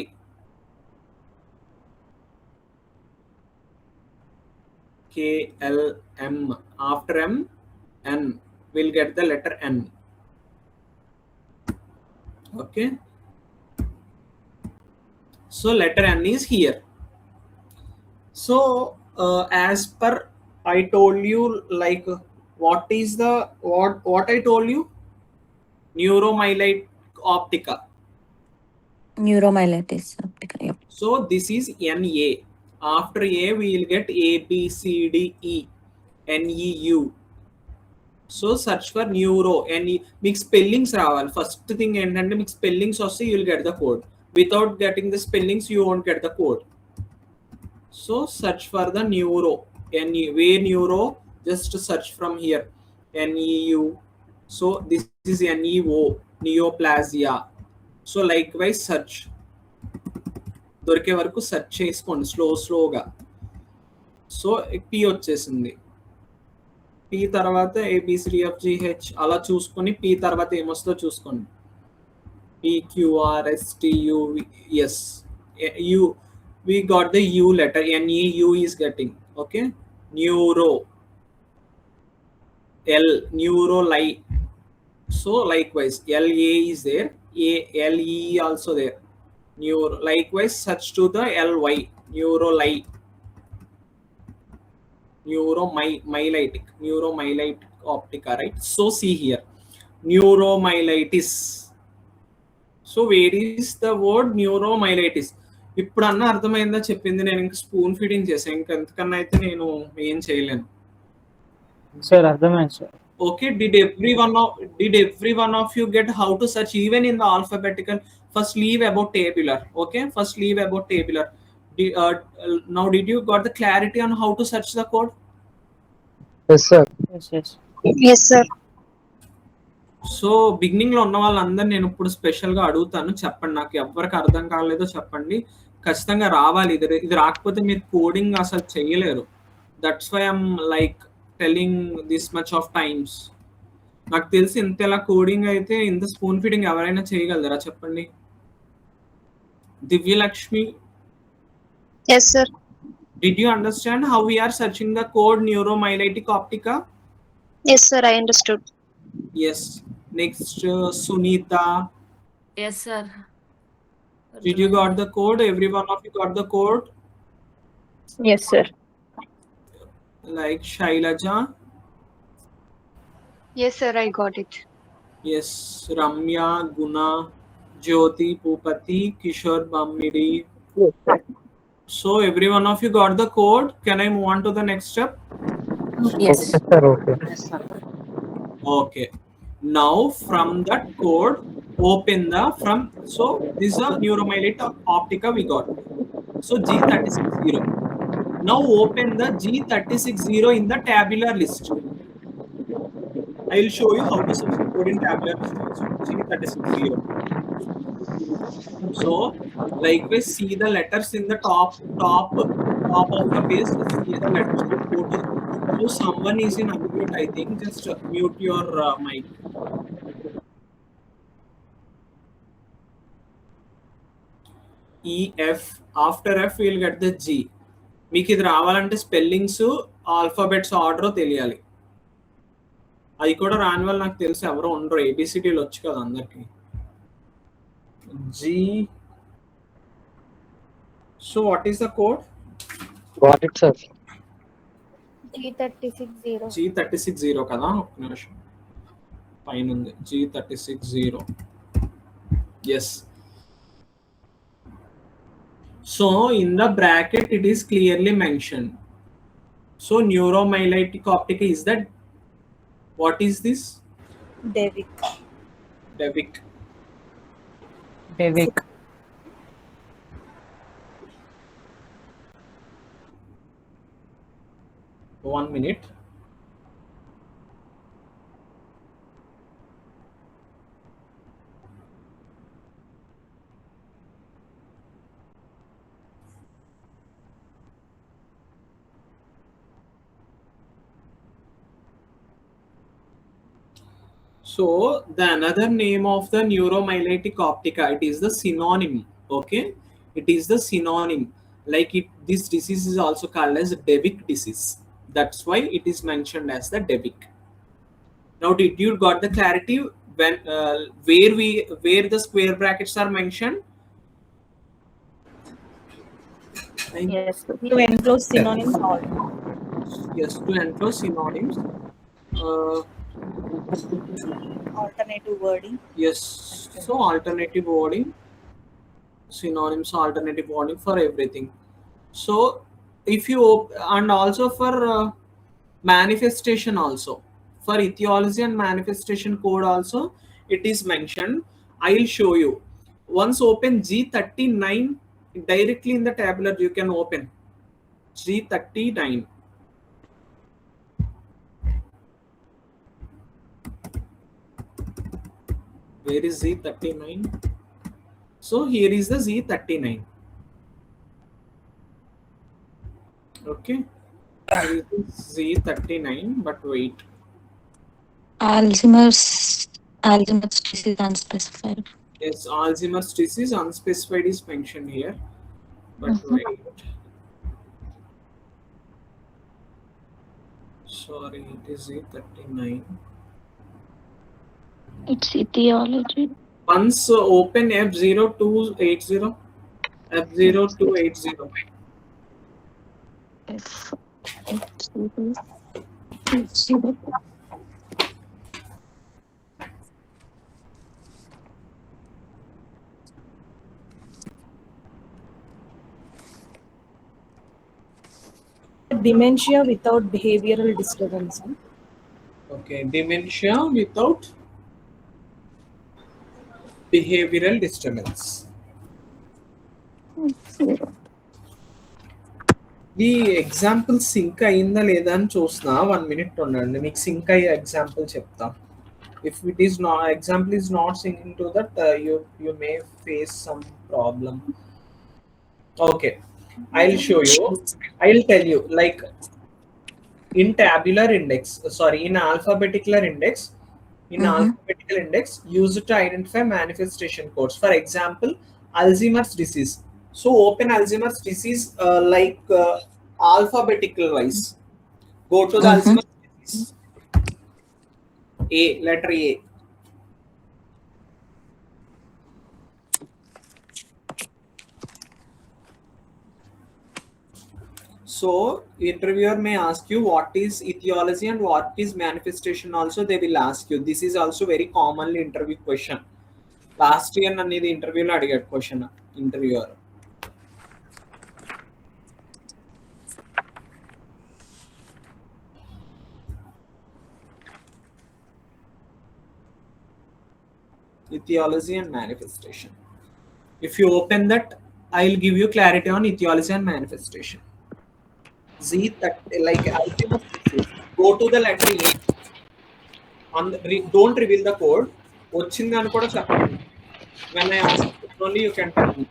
KLM, after M, N, we'll get the letter N. Okay, so letter N is here. So as per I told you, like what is the what I told you? Neuromyelitis optica. Neuromyelitis optica. Yep. So this is NA. After A we will get A, B, C, D, E, N, E, U. So search for neuro. మీకు spellings రావాలి. First thing ఏంటంటే మీకు spellings వస్తే you will get the code. Without getting the spellings you won't get the code. So search for the neuro. Where neuro? Just search from here. NEU, So this is NEO, neoplasia. So likewise search, దొరికే వరకు search చేసుకోండి స్లోగా. So P వచ్చేసింది. P తర్వాత ABCDFGH అలా చూసుకొని P తర్వాత ఏమొస్తుందో చూసుకోండి. PQRSTUVS U, we got the U letter. NEU is getting, okay. Neuro, L, neuroli. So likewise LA is there, LE also there. Neuro, likewise search to the LY, neuroli, neuromyelitic optica, right? So see here, neuromyelitis. So where is the word neuromyelitis. ఇప్పుడు అన్న అర్థమైందా చెప్పింది? నేను ఇంక spoon feeding చేశాను, ఇంకెంతకన్నా అయితే నేను ఏం చేయలేను. సార్ అర్థమైంది sir. Okay, did every one of you get how to search even in the alphabetical? First leave about tabular, okay, first leave about tabular. Now did you got the clarity on how to search the code? Yes sir. Yes sir. So beginning లో ఉన్న వాళ్ళందరూ నేను ఇప్పుడు special గా అడుగుతాను, చెప్పండి. నాకు ఎవరికి అర్థం కాలేదో చెప్పండి, ఖచ్చితంగా రావాలి. ఇది రాకపోతే మీరు కోడింగ్ అసలు చేయలేరు. That's why I'm like telling this much of times. నాకు తెలిసి ఇంతలా కోడింగ్ అయితే ఇంత స్పూన్ ఫీడింగ్ ఎవరైనా చేయగలరా చెప్పండి? Divyalakshmi, Yes sir. Did you understand how we are searching the code neuromyelitic optica? Yes sir, I understood. Yes. Next, Sunita. Yes, sir. Did you got the code? Every one of you got the code? Yes, sir. Like Shailaja? Yes sir, I got it. Yes. Ramya, Guna, Jyoti, Pupati, Kishore, Bammidi. Yes, sir. So every one of you got the code. Can I move on to the next step? Yes. Sir, okay. Okay. Now from that code, open the so this is a neuromyelitic optica we got. So G360. Now open the G360 in the tabular list. I will show you how to search the code in tabular list also. G360. So likewise see the letters in the top of the page. See the letters. So someone is in unmute, I think. Just mute your mic. E, F. After F we will get the G. మీకు ఇది రావాలంటే spellings alphabets order తెలియాలి. అది కూడా రాని వాళ్ళు నాకు తెలిసి ఎవరో ఉండరు. ABCDలు వచ్చు కదా అందరికి. G. So what is the code? Got it sir. G360 కదా, ఒక నిమిషం పైన ఉంది. G360. Yes. So in the bracket it is clearly mentioned. So neuromyelitic optica is that, what is this? Devik. One minute. So the another name of the neuromyelitic optica, it is the synonym. Okay, it is the synonym. Like this disease is also called as Devik disease. That's why it is mentioned as the Devik. Now did you got the clarity when where the square brackets are mentioned? Yes, to enclose synonyms also. Yes, to enclose synonyms. Alternative wording. Yes, so alternative wording, synonyms, alternative wording for everything. So if you and also for manifestation also, for etiology and manifestation code also it is mentioned. I will show you. Once open G39 directly in the tabular, you can open G39. Where is Z39? So here is the Z39. Okay. Here is Z39, but wait. Alzheimer's disease unspecified. Yes, Alzheimer's disease unspecified is mentioned here, but wait. Sorry, it is Z39. It's etiology. Once open F0280, F0280. F F0. Dementia without behavioral disturbance. Okay, dementia without behavioral disturbance. ఈ example sync అయిందా లేదా అని చూస్తున్నా. 1 minute ఉండండి, మీకు sync అయ్యే example చెప్తా. If it is not example is not syncing to that, you may face some problem. Okay, I'll show you. I'll tell you, like in tabular index, sorry, in alphabetical index, alphabetical index used to identify manifestation codes. For example, Alzheimer's disease. So open Alzheimer's disease alphabetical wise. Go to the Alzheimer's disease. A, letter A. So interviewer may ask you what is etiology and what is manifestation also they will ask you. This is also very commonly interview question. Last year అనేది interview లో అడిగాడు question interviewer. Etiology and manifestation. If you open that, I'll give you clarity on etiology and manifestation. Like Alzheimer's disease, go to the letter A. Don't reveal the code. వచ్చింది అని కూడా చెప్పండి. When I ask only you can tell me.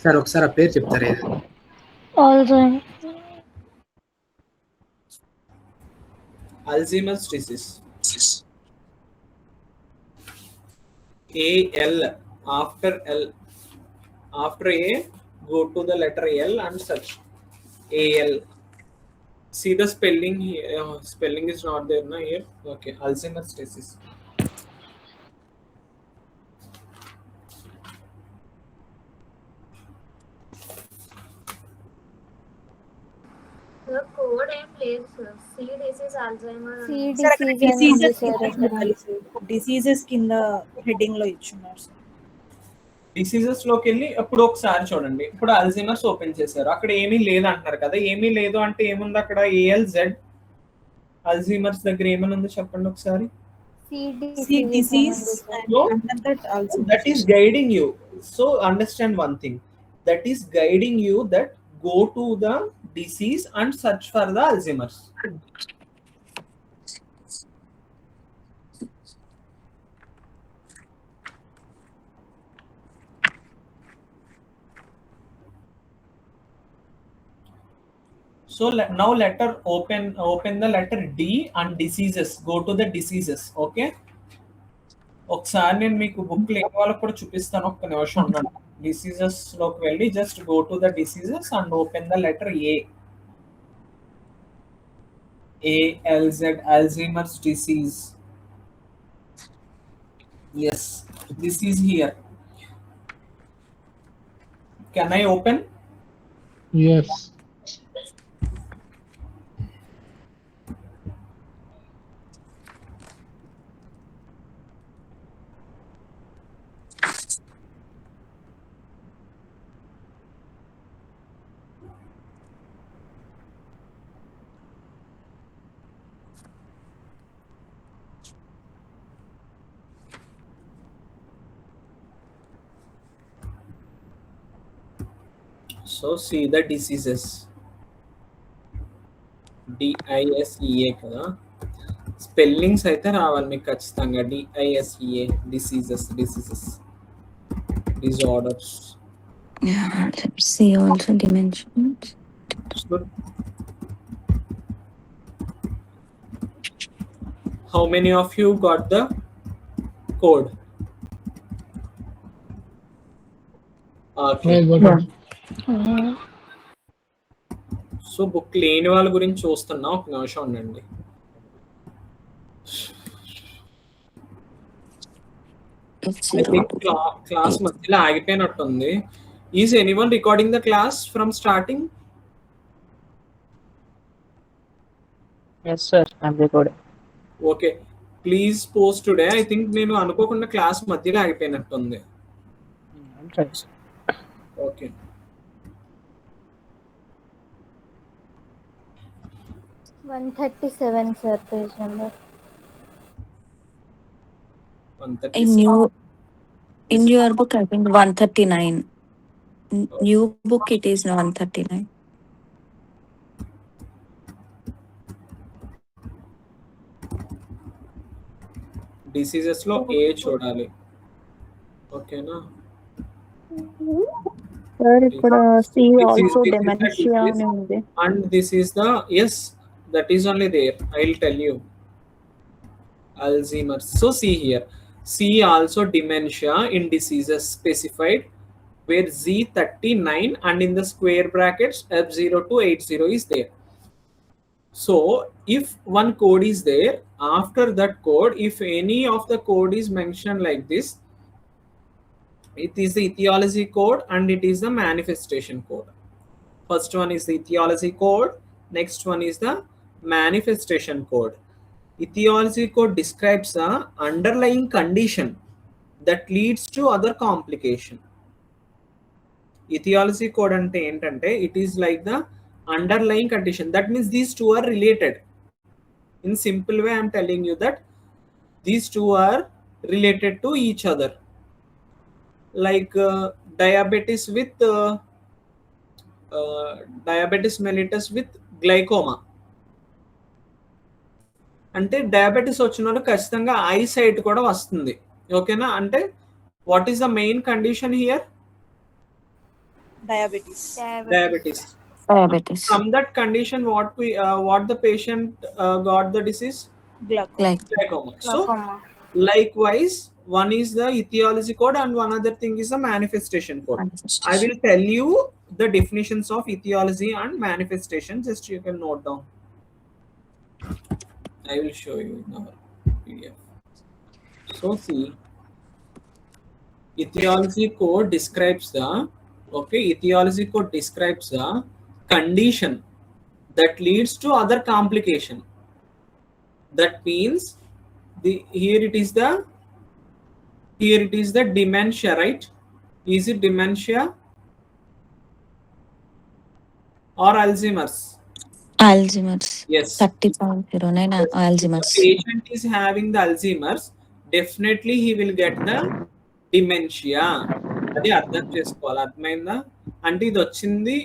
Sir ఒకసారి ఆ పేరు చెప్తారా? Alzheimer's disease. AL, after L, after A, go to the letter L and search AL. See the spelling here. Spelling is not there na here. Okay, Alzheimer's disease. The code ఏం లేదు sir. C disease Alzheimer. Diseases కింద heading లో ఇచ్చున్నారు sir. Diseases లోకి వెళ్ళి ఇప్పుడు ఒకసారి చూడండి. ఇప్పుడు అల్జీమర్స్ ఓపెన్ చేశారు, అక్కడ ఏమీ లేదు అంటున్నారు కదా. ఏమీ లేదు అంటే ఏముంది అక్కడ? ALZ. అల్జీమర్స్ దగ్గర ఏమని ఉందో చెప్పండి ఒకసారి. That is guiding you. So understand one thing. That is guiding you that go to the disease and search for the Alzheimer's. So now letter open the letter D and diseases. Go to the diseases. Okay. ఒకసారి నేను మీకు book లేని వాళ్ళకి కూడా చూపిస్తాను. ఒక్క నిమిషం ఉండండి. డిసీజెస్ లోకి వెళ్ళి just go to the diseases and open the letter A. ALZ, Alzheimer's disease. Yes, this is here. Can I open? Yes. So see the diseases. DISEA కదా, స్పెల్లింగ్స్ అయితే రావాలి మీకు ఖచ్చితంగా. DISEA, diseases, disorders. Yeah, let's see also dimensions. So, how many of you got the code? Okay. I got it. So book లేని వాళ్ళ గురించి చూస్తున్నా, ఒక నిమిషం ఉండండి. క్లాస్ మధ్యలో ఆగిపోయినట్టుంది. Is anyone recording the class from starting? Yes, sir. I'm recording. Okay, please post today. I think నేను అనుకోకుండా క్లాస్ మధ్యలో ఆగిపోయినట్టుంది. Okay, one 137 sir, page number. In your book, I think 139. New book, it is 139. Diseases లో ఏ చూడాలి, ఓకేనా? Sir, ఇప్పుడు C also dementia అని ఉంది. And this is the, yes, that is only there. I'll tell you. Alzheimer's. So see here, C also dementia in diseases specified where Z39 and in the square brackets F0 to 80 is there. So if one code is there, after that code, if any of the code is mentioned like this, it is the etiology code and it is the manifestation code. First one is the etiology code, next one is the manifestation code. Etiology code describes the underlying condition that leads to other complication. Etiology code ante entante, it is like the underlying condition. That means these two are related. In simple way, I am telling you that these two are related to each other. Like diabetes with diabetes mellitus with glaucoma. అంటే diabetes వచ్చిన వాళ్ళు ఖచ్చితంగా eye sight కూడా వస్తుంది, ఓకేనా? అంటే what is the main condition here? diabetes. From that condition, what the patient got the disease? Glaucoma. So likewise, one is the etiology code and one other thing is the manifestation code. I will tell you the definitions of etiology and manifestation, just you can note down. I will show you in our PDF. So see, etiology code describes the, okay, etiology code describes the condition that leads to other complication. That means here it is the dementia, right? Is it dementia or Alzheimer's? Alzheimer's. Yes. 30.09 Alzheimer's. The patient is having the Alzheimer's, definitely he will get the dementia. అది అర్థం చేసుకోవాలి, అర్థమైందా? అంటే ఇది వచ్చింది,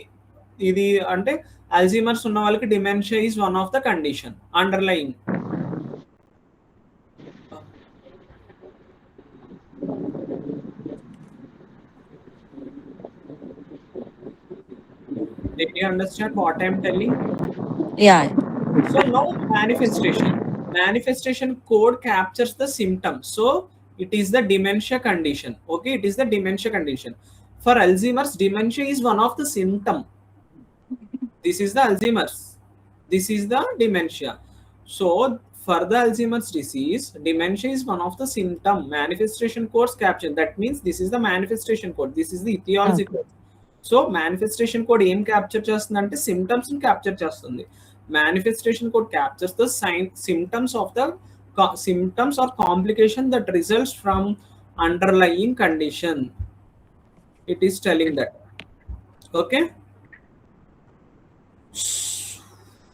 ఇది అంటే Alzheimer's ఉన్న వాళ్ళకి dementia is one of the condition underlying. Did you understand what I am telling? Yeah. So now manifestation code captures the symptoms. So it is the dementia condition. Okay, it is the dementia condition. For Alzheimer's, dementia is one of the symptom. This is the Alzheimer's. This is the dementia. So for the Alzheimer's disease, dementia is one of the symptom. Manifestation codes capture. That means this is the manifestation code. This is the etiology code. So manifestation code ఏం capture చేస్తుంది అంటే symptoms ని capture చేస్తుంది. Manifestation code captures the symptoms or complication that results from underlying condition. It is telling that. Okay.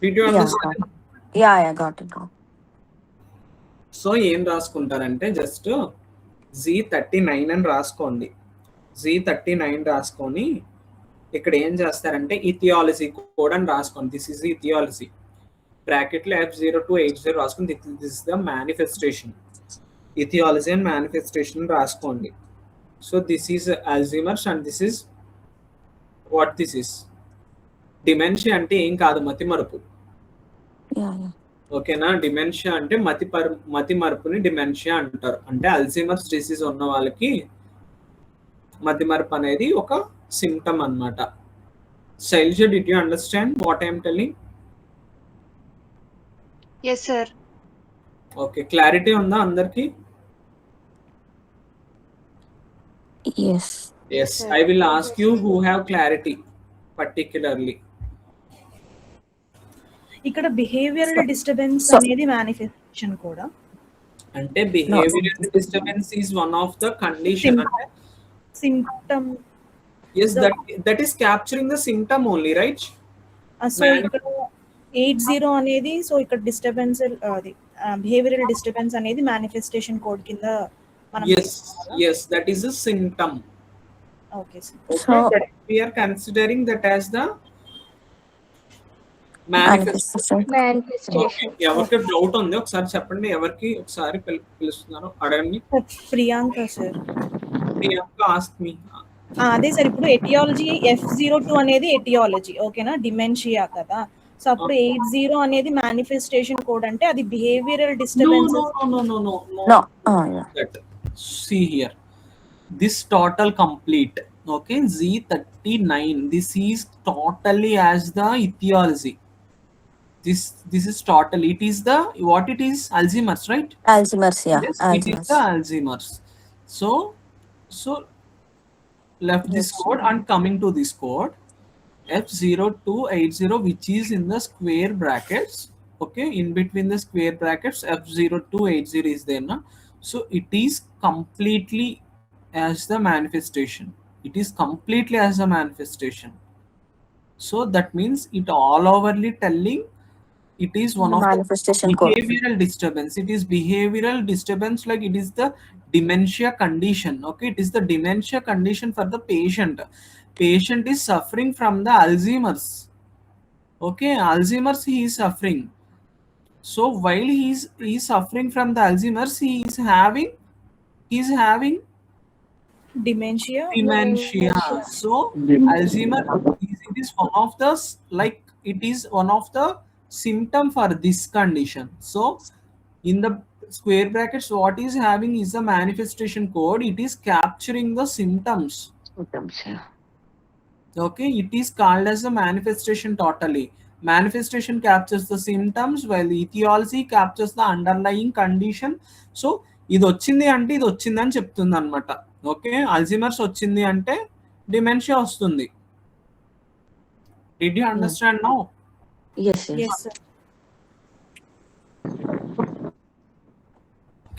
Did you understand? Yeah, got it. So ఏం రాసుకుంటారంటే just Z39 అని రాసుకోండి. Z39 రాసుకొని ఇక్కడ ఏం చేస్తారంటే ఇథియాలజీ కోడ్ అని రాసుకోండి. దిస్ ఇస్ ఇథియాలజీ బ్రాకెట్లో F0280 రాసుకుని this is the manifestation. Aetiology and manifestation రాసుకోండి. So this is Alzheimer's and this is what this is dementia అంటే ఏం కాదు, మతిమరుపు. ఓకేనా? డిమెన్షియా అంటే మతిమరుపుని డిమెన్షియా అంటారు. అంటే అల్జీమర్స్ డిసీజ్ ఉన్న వాళ్ళకి మతిమరుపు అనేది ఒక సిమ్టమ్ అన్నమాట. Shailaja, did you understand what I'm telling? yes sir. Okay, clarity ఉందా అందరికి? Yes. Yes, I will ask you who have clarity particularly. ఇక్కడ బిహేవియరల్ డిస్టర్బెన్స్ అనేది మేనిఫెస్టేషన్ కూడా. అంటే behavioural disturbance is one of the condition. Symptom. Yes, that is capturing the symptom only, right? So ఇక్కడ 80 అనేది, so ఇక్కడ disturbance అది behavioural disturbance అనేది manifestation code కింద మనం. Yes, that is a symptom. Okay sir. Okay, that we are considering that as the manifestation. ఎవరికి doubt ఉంది ఒకసారి చెప్పండి. ఎవరికి ఒకసారి పిలుస్తున్నారు అడగండి. Priyanka sir. Priyanka ask me. అదే సార్, ఇప్పుడు ఎటియాలజీ F02 అనేది ఎటియాలజీ, ఓకేనా? డిమెన్షియా కదా. సో అప్పుడు 80 అనేది మేనిఫెస్టేషన్ కోడ్ అంటే అది behavioural disturbance. No. See here, this total complete, okay, Z39, this is totally as the etiology. This is totally, it is the what it is, Alzheimer's, right? Alzheimer's, yeah. Yes, Alzheimer's. it is the Alzheimer's. So left this code and coming to this code F0280, which is in the square brackets. Okay, in between the square brackets F0280 is there now. So it is completely as the manifestation. It is completely as a manifestation. So that means it all overly telling it is one of manifestation the code. behavioral disturbance. It is behavioral disturbance, like it is the dementia condition. Okay, it is the dementia condition for the patient. Patient is suffering from the Alzheimer's. Okay, Alzheimer's he is suffering. So while he is suffering from the Alzheimer's, he is having dementia. So Alzheimer it is one of the, like it is one of the symptom for this condition. So in the square brackets what is having is the manifestation code. It is capturing the symptoms. Okay, it is called as a manifestation totally. Manifestation captures the symptoms while the etiology captures the underlying condition. So ఇది వచ్చింది అంటే ఇది వచ్చిందని చెప్తుంది అనమాట. Okay, Alzheimer's వచ్చింది అంటే dementia వస్తుంది. Did you understand now? Yes.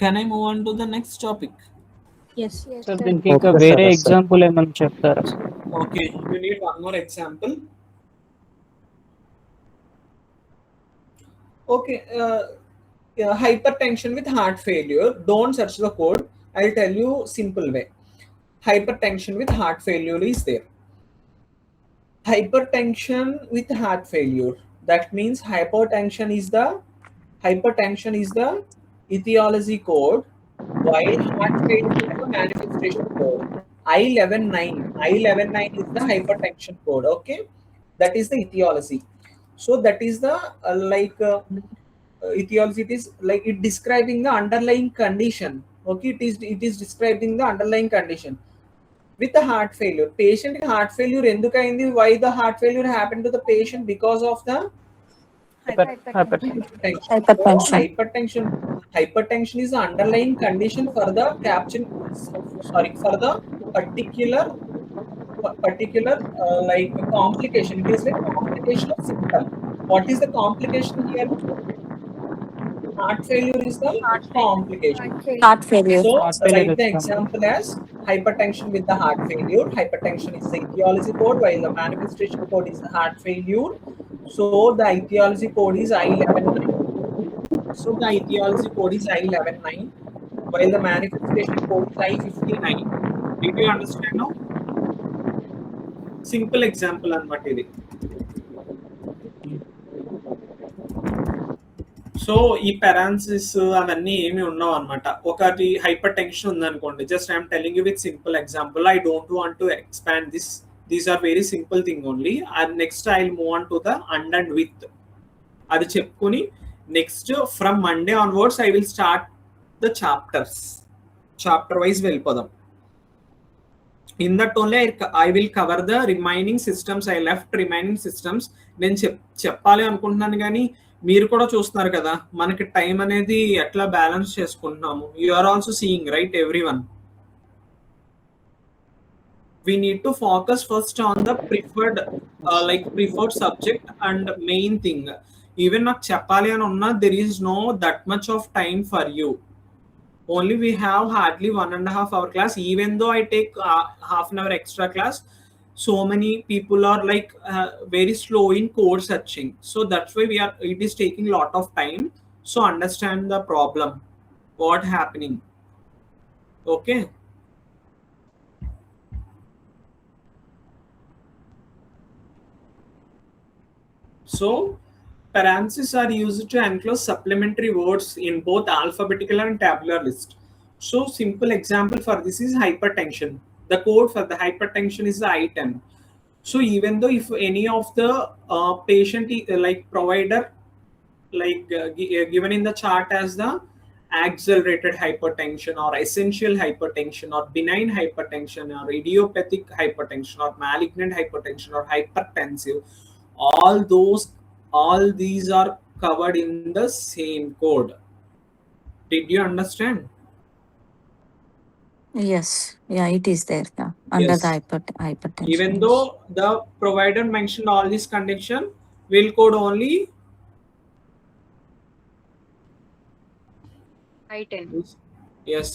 Can I move on to the next topic? Sir దీనికి ఇంకా వేరే ఎగ్జాంపుల్ ఏమైనా చెప్తారా? Okay, you need one more example. Okay, hypertension with heart failure. Don't search the code. I'll tell you simple way. Hypertension with heart failure is there. Hypertension with heart failure. That means hypertension is the etiology code, while heart failure is the manifestation code. I119 is the hypertension code. Okay, that is the etiology. So that is the etiology. It is like it describing the underlying condition. Okay, it is describing the underlying condition. With the heart failure, patient in heart failure endukayindi, why the heart failure happened to the patient? Because of the hypertension is the underlying condition for the for the particular like complication. It is like complication of symptom. What is the complication here? Heart failure is the complication. Heart failure. So write the example as hypertension with the heart failure. Hypertension is the etiology code, while the manifestation code is the heart failure. So the etiology code is I119. While the manifestation code is I59. Did you understand now? Simple example అన్నమాట ఇది. So ఈ parenthesis అవన్నీ ఏమి ఉండవు అనమాట. ఒకటి hypertension ఉందనుకోండి, just I'm telling you with simple example. I don't want to expand this, these are very simple thing only. And next I will move on to the and with. అది చెప్పుకొని next from Monday onwards I will start the chapters. Chapter wise వెళ్ళిపోదాం. In that only I will cover the remaining systems. I left remaining systems. నేను చెప్పాలి అనుకుంటున్నాను కానీ మీరు కూడా చూస్తున్నారు కదా మనకి టైం అనేది ఎట్లా బ్యాలెన్స్ చేసుకుంటున్నాము. You are also seeing right everyone. We need to focus first on the preferred subject and main thing. Even నాకు చెప్పాలి అని ఉన్నా there is no that much of time for you. Only we have hardly 1.5 hour class. Even though I take half an hour extra class, so many people are like very slow in code searching. So that's why it is taking a lot of time. So understand the problem, what happening. Okay. So parentheses are used to enclose supplementary words in both alphabetical and tabular list. So simple example for this is hypertension. The code for the hypertension is the I10. So even though if any of the patient like provider given in the chart as the accelerated hypertension or essential hypertension or benign hypertension or idiopathic hypertension or malignant hypertension or hypertensive, all these are covered in the same code. Did you understand? Yes, yeah, it is there under Yes. the hypertension. Even though the provider mentioned all this condition, will code only I10. Yes.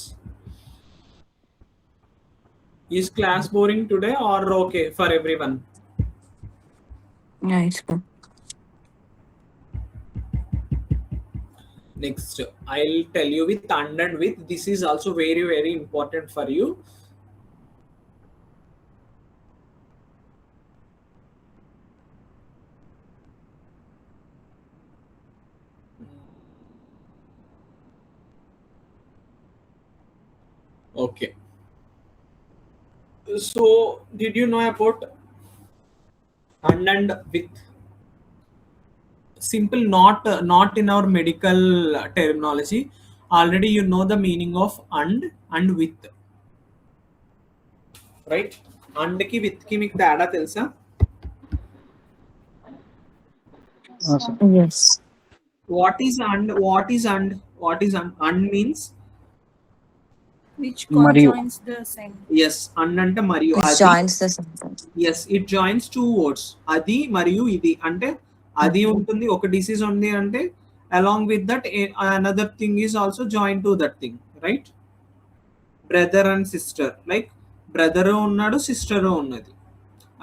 Is class boring today or okay for everyone? Yeah, it's good. Next, I'll tell you with and with. This is also very, very important for you. Okay. So, did you know about and with? Simple, not in our medical terminology. Already you know the meaning of and with, right? And ki with ki meeku teda telusa? Yes. What is and? And means Which Mariyu. conjoins the sentence. yes, and ante mariyu. It joins the sentence. Yes, it joins two words. Adi mariyu idi ante అది ఉంటుంది, ఒక disease ఉంది అంటే along with that another thing is also joined to that thing, right? Brother and sister, like brother ఉన్నాడు sister ఉన్నది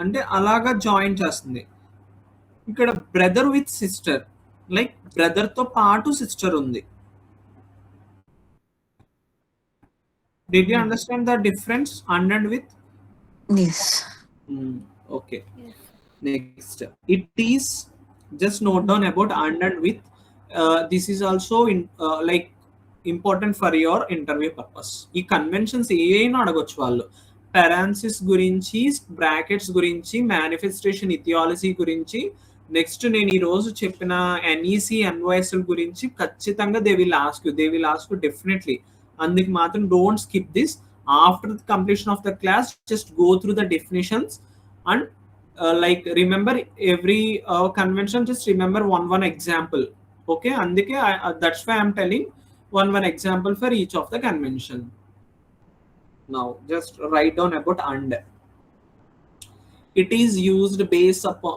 అంటే అలాగా join చేస్తుంది. ఇక్కడ brother with sister, like brother తో పాటు సిస్టర్ ఉంది. Did you understand the difference and with? Yes. Okay. Next, it is just note down about and with. This is also like important for your interview purpose. ఈ conventions ఏమైనా అడగొచ్చు వాళ్ళు. Parenthesis గురించి, brackets గురించి, manifestation ఇథియాలజీ గురించి, next నేను ఈ రోజు చెప్పిన ఎన్ఈసి ఎన్వైఎస్ఎల్ గురించి ఖచ్చితంగా they will ask you definitely. అందుకు మాత్రం don't skip this. After the completion of the class just go through the definitions and like remember every convention, just remember one example. Okay, andike that's why I'm telling one example for each of the convention. Now just write down about and. It is used based upon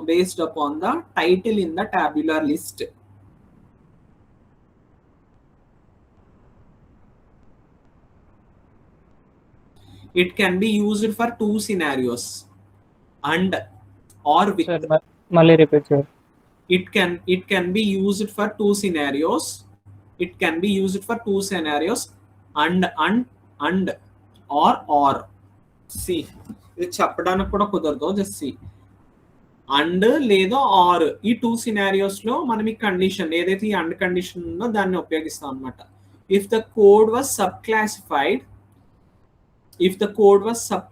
the title in the tabular list. It can be used for two scenarios, and or with. Sir, mali repeat sir. It can be used for two scenarios. It can be used for two scenarios, and or. See, ఇది చెప్పడానికి కూడా కుదరదు. Just see. And లేదా are, ఈ 2 scenarios లో మనం ఈ condition ఏదైతే ఈ అండ్ కండిషన్ ఉందో దాన్ని ఉపయోగిస్తాం అనమాట. If the code was sub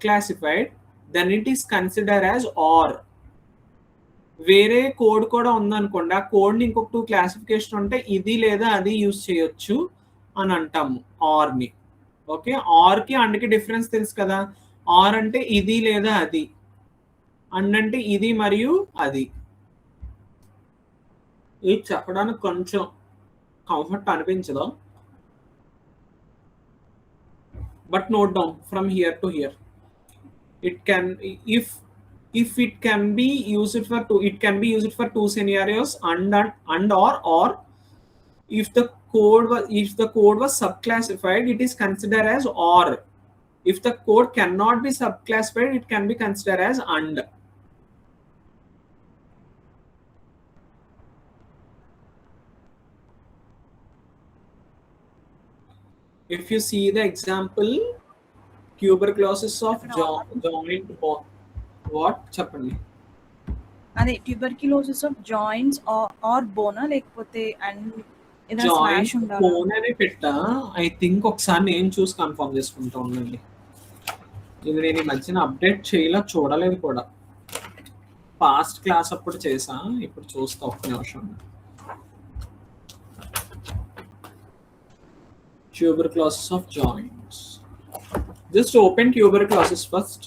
classified then it is consider as R. వేరే కోడ్ కూడా ఉందనుకోండి, ఆ కోడ్ని ఇంకొక 2 క్లాసిఫికేషన్ ఉంటే ఇది లేదా అది యూజ్ చేయొచ్చు అని అంటాము ఆర్ని. ఓకే, ఆర్కి అండ్కి డిఫరెన్స్ తెలుసు కదా. ఆర్ అంటే ఇది లేదా అది, అండ్ అంటే ఇది మరియు అది. ఇది చెప్పడానికి కొంచెం కంఫర్ట్ అనిపించదు, but note down from here to hear. It can, if it can be used for two, it can be used for 2 scenarios, and or if the code was subclassified, it is considered as or. If the code cannot be subclassified, it can be considered as and. If you see the example, tuberculosis of joint bone. What చెప్పండి? అదే tuberculosis of joints are బోనా లేకపోతే and ఏదైనా slash ఉండాలా? Bone అనే పెట్టా. I think ఒకసారి నేను చూసి కన్ఫర్మ్ చేసుకుంటా ఉండండి. ఇది నేను ఈ మధ్యన అప్డేట్ చేయలా, చూడలేదు కూడా. పాస్ట్ క్లాస్ అప్పుడు చేసా, ఇప్పుడు చూస్తా ఒక్క నిమిషం. Tuberculosis of joints. Just open tuberculosis first.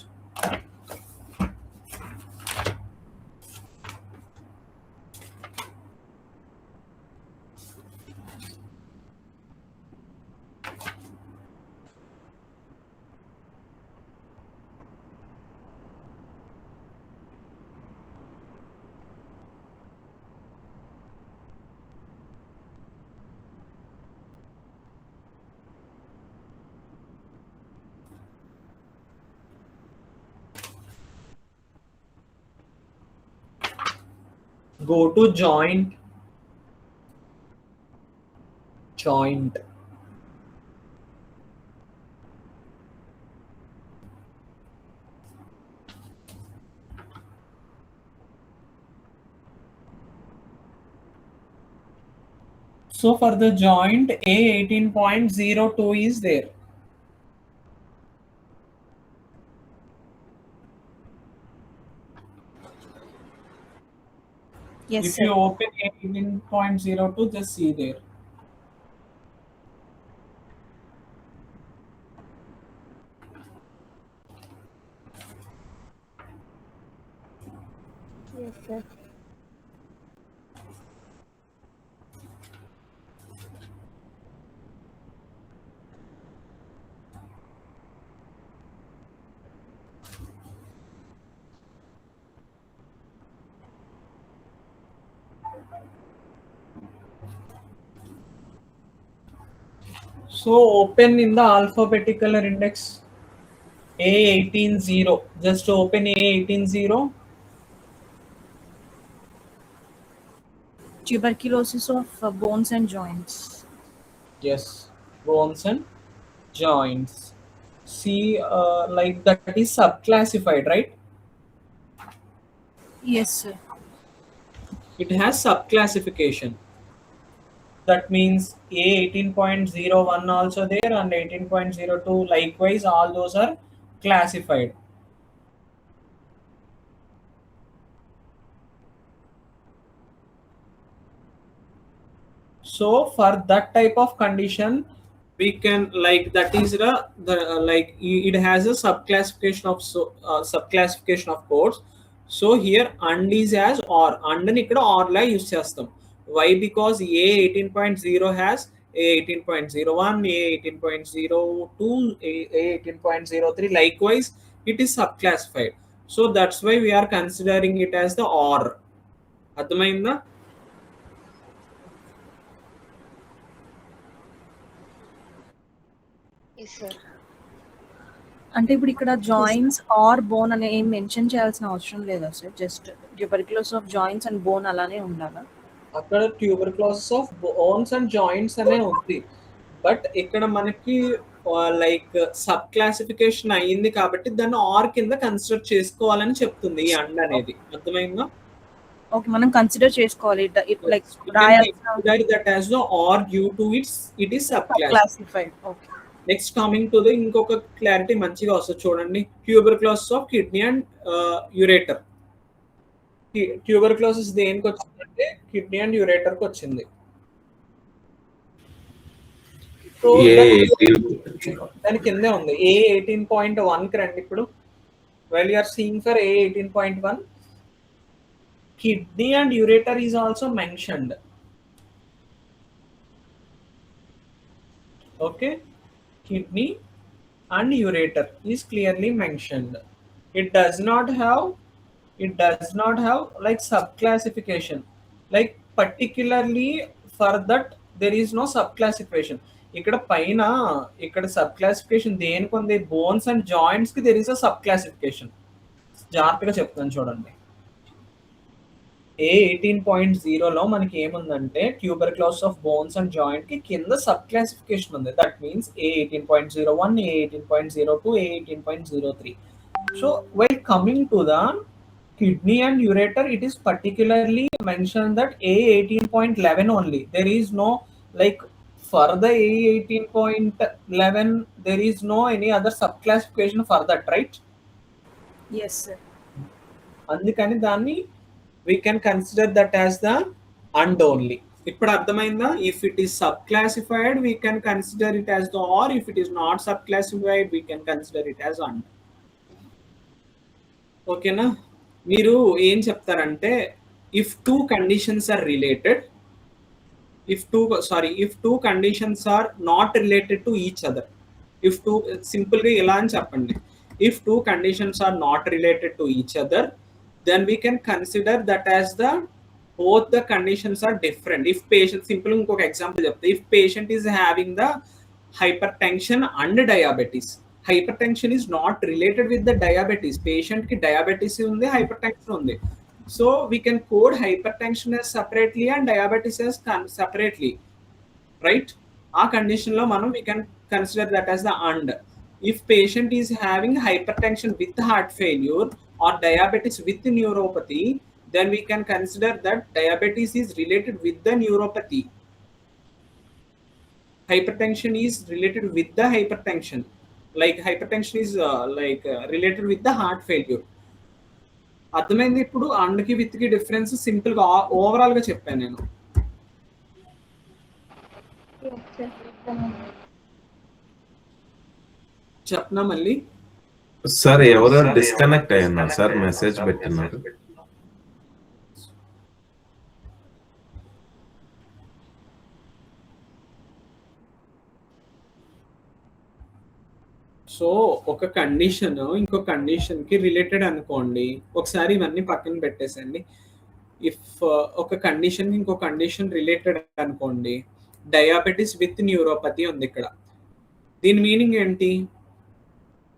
Go to joint. So for the joint A18.02 is there. Yes, if sir. you open 18.02, just see there. Yes, sir. So open in the alphabetical index A18.0. Just open A18.0. Tuberculosis of bones and joints. Yes, bones and joints. See, like that is subclassified, right? Yes, sir. It has subclassification. That means A18.01 also there, and 18.02 likewise, all those are classified. So for that type of condition, we can, like, that is the like it has a subclassification of codes. So here and is as or, and ni ikkada or la use chestam. Why? Because A18.0 has A18.01, A18.02, A18.03. Likewise, it is subclassified. So that's why we are considering it as the or. అర్థమైందా? Yes, sir. అంటే ఇప్పుడు ఇక్కడ joints or bone అనే ఏం mention చేయాల్సిన అవసరం లేదా sir? Just tuberculosis of joints and bone అలానే ఉండాలా? అక్కడ tuberculosis of bones and joints అనే ఉంది, బట్ ఇక్కడ మనకి లైక్ సబ్ క్లాసిఫికేషన్ అయ్యింది కాబట్టి దాన్ని ఆర్ కింద కన్సిడర్ చేసుకోవాలని చెప్తుంది ఈ అండ్ అనేది. అర్థమైందా? ఓకే, మనం కన్సిడర్ చేసుకోవాలి like We can రాయాల్సిన consider that as the or due to it is subclassified. Classified. Okay, next coming to the ఇంకొక క్లారిటీ మంచిగా వస్తుంది చూడండి. Tuberculosis of kidney and ureter. Tuberculosis దేనికి వచ్చిందంటే కిడ్నీ అండ్ యురేటర్ కి వచ్చింది. దాని కిందే ఉంది A18.1 కి రండి. ఇప్పుడు while you are seeing for A18.1, kidney and ureter is also mentioned. Okay, kidney and ureter is clearly mentioned. It does not have like subclassification, like particularly for that there is no subclassification. ఇక్కడ పైన ఇక్కడ sub classification దేనికి ఉంది? Bones and joints కి there is a sub classification. జాగ్రత్తగా చెప్తాను చూడండి. A18.0లో మనకి ఏముందంటే tuberculosis of bones and joint కి కింద సబ్ క్లాసిఫికేషన్ ఉంది. That means A18.01, A18.02, A18.03. So while coming to the kidney and ureter, it is particularly mentioned that A18.11 only. There is no like for the A18.11 there is no any other subclassification for that, right? yes sir. అందుకని దాన్ని we can consider that as the and only. ఇప్పుడు అర్థమైందా? If it is subclassified we can consider it as the or, if it is not subclassified we can consider it as and. ఓకేనా? మీరు ఏం చెప్తారంటే if two conditions are related, if two conditions are not related to each other, if two, simple గా ఇలా అని చెప్పండి, if two conditions are not related to each other then we can consider that as the both the conditions are different. If patient, simple ఇంకొక example చెప్తే, if patient is having the hypertension and diabetes, hypertension is not related with the diabetes, patient ki diabetes undi, hypertension undi, so we can code hypertension as separately and diabetes as separately, right? Our condition lo manam we can consider that as the and. If patient is having hypertension with heart failure or diabetes with neuropathy, then we can consider that diabetes is related with the neuropathy, hypertension is related with the hypertension, like hypertension is related with the heart failure. అర్థమైంది? ఇప్పుడు అండ్కి with కి difference simple గా overall గా చెప్పాను నేను. చెప్పనా మళ్ళీ? Sir ఎవరో డిస్కనెక్ట్ అయ్యారు సార్, మెసేజ్ పెట్టినారు. సో ఒక కండిషన్ ఇంకో కండిషన్ కి రిలేటెడ్ అనుకోండి. ఒకసారి ఇవన్నీ పక్కన పెట్టేసండి. ఇఫ్ ఒక కండిషన్ ఇంకో కండిషన్ రిలేటెడ్ అనుకోండి, డయాబెటిస్ విత్ న్యూరోపతి ఉంది ఇక్కడ. దీని మీనింగ్ ఏంటి?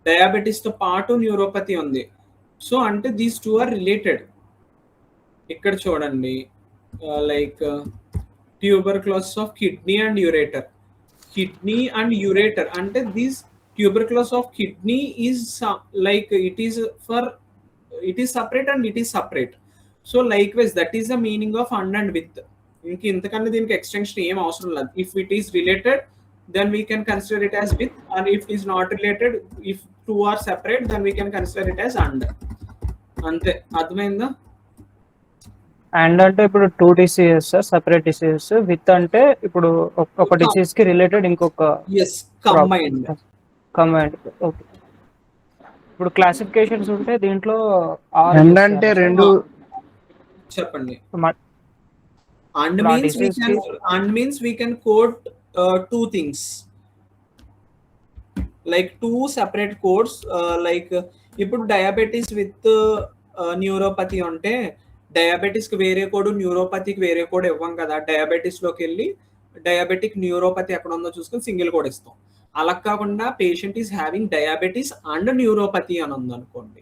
డయాబెటిస్ తో పాటు న్యూరోపతి ఉంది. సో అంటే దీస్ టూ ఆర్ రిలేటెడ్. ఇక్కడ చూడండి, like tuberculosis of kidney and ureter. Kidney and ureter అంటే these tuberculosis of kidney is like it is separate and it is separate. So likewise that is the meaning of and with. ఇంకి ఇంతకన్నా దీనికి extension ఏం అవసరం లేదు. If it is related then we can consider it as with, and if it is not related, if two are separate then we can consider it as and. అంతే, అర్థమైందా? And అంటే ఇప్పుడు two diseases separate diseases, with అంటే ఇప్పుడు ఒక disease కి related ఇంకొక combined. Okay, ఇప్పుడు క్లాసిఫికేషన్స్ ఉంటే దీంట్లో అండ్ అంటే రెండు చెప్పండి. and means we can code two things, like two separate codes, like ఇప్పుడు డయాబెటిస్ విత్ న్యూరోపతి అంటే డయాబెటిస్ కి వేరే కోడ్, న్యూరోపతికి వేరే కోడ్ ఇవ్వం కదా. డయాబెటిస్ లోకి వెళ్ళి డయాబెటిక్ న్యూరోపతి ఎక్కడ ఉందో చూసుకొని సింగిల్ కోడ్ ఇస్తాం. అలా కాకుండా patient is having diabetes and neuropathy అని ఉంది అనుకోండి,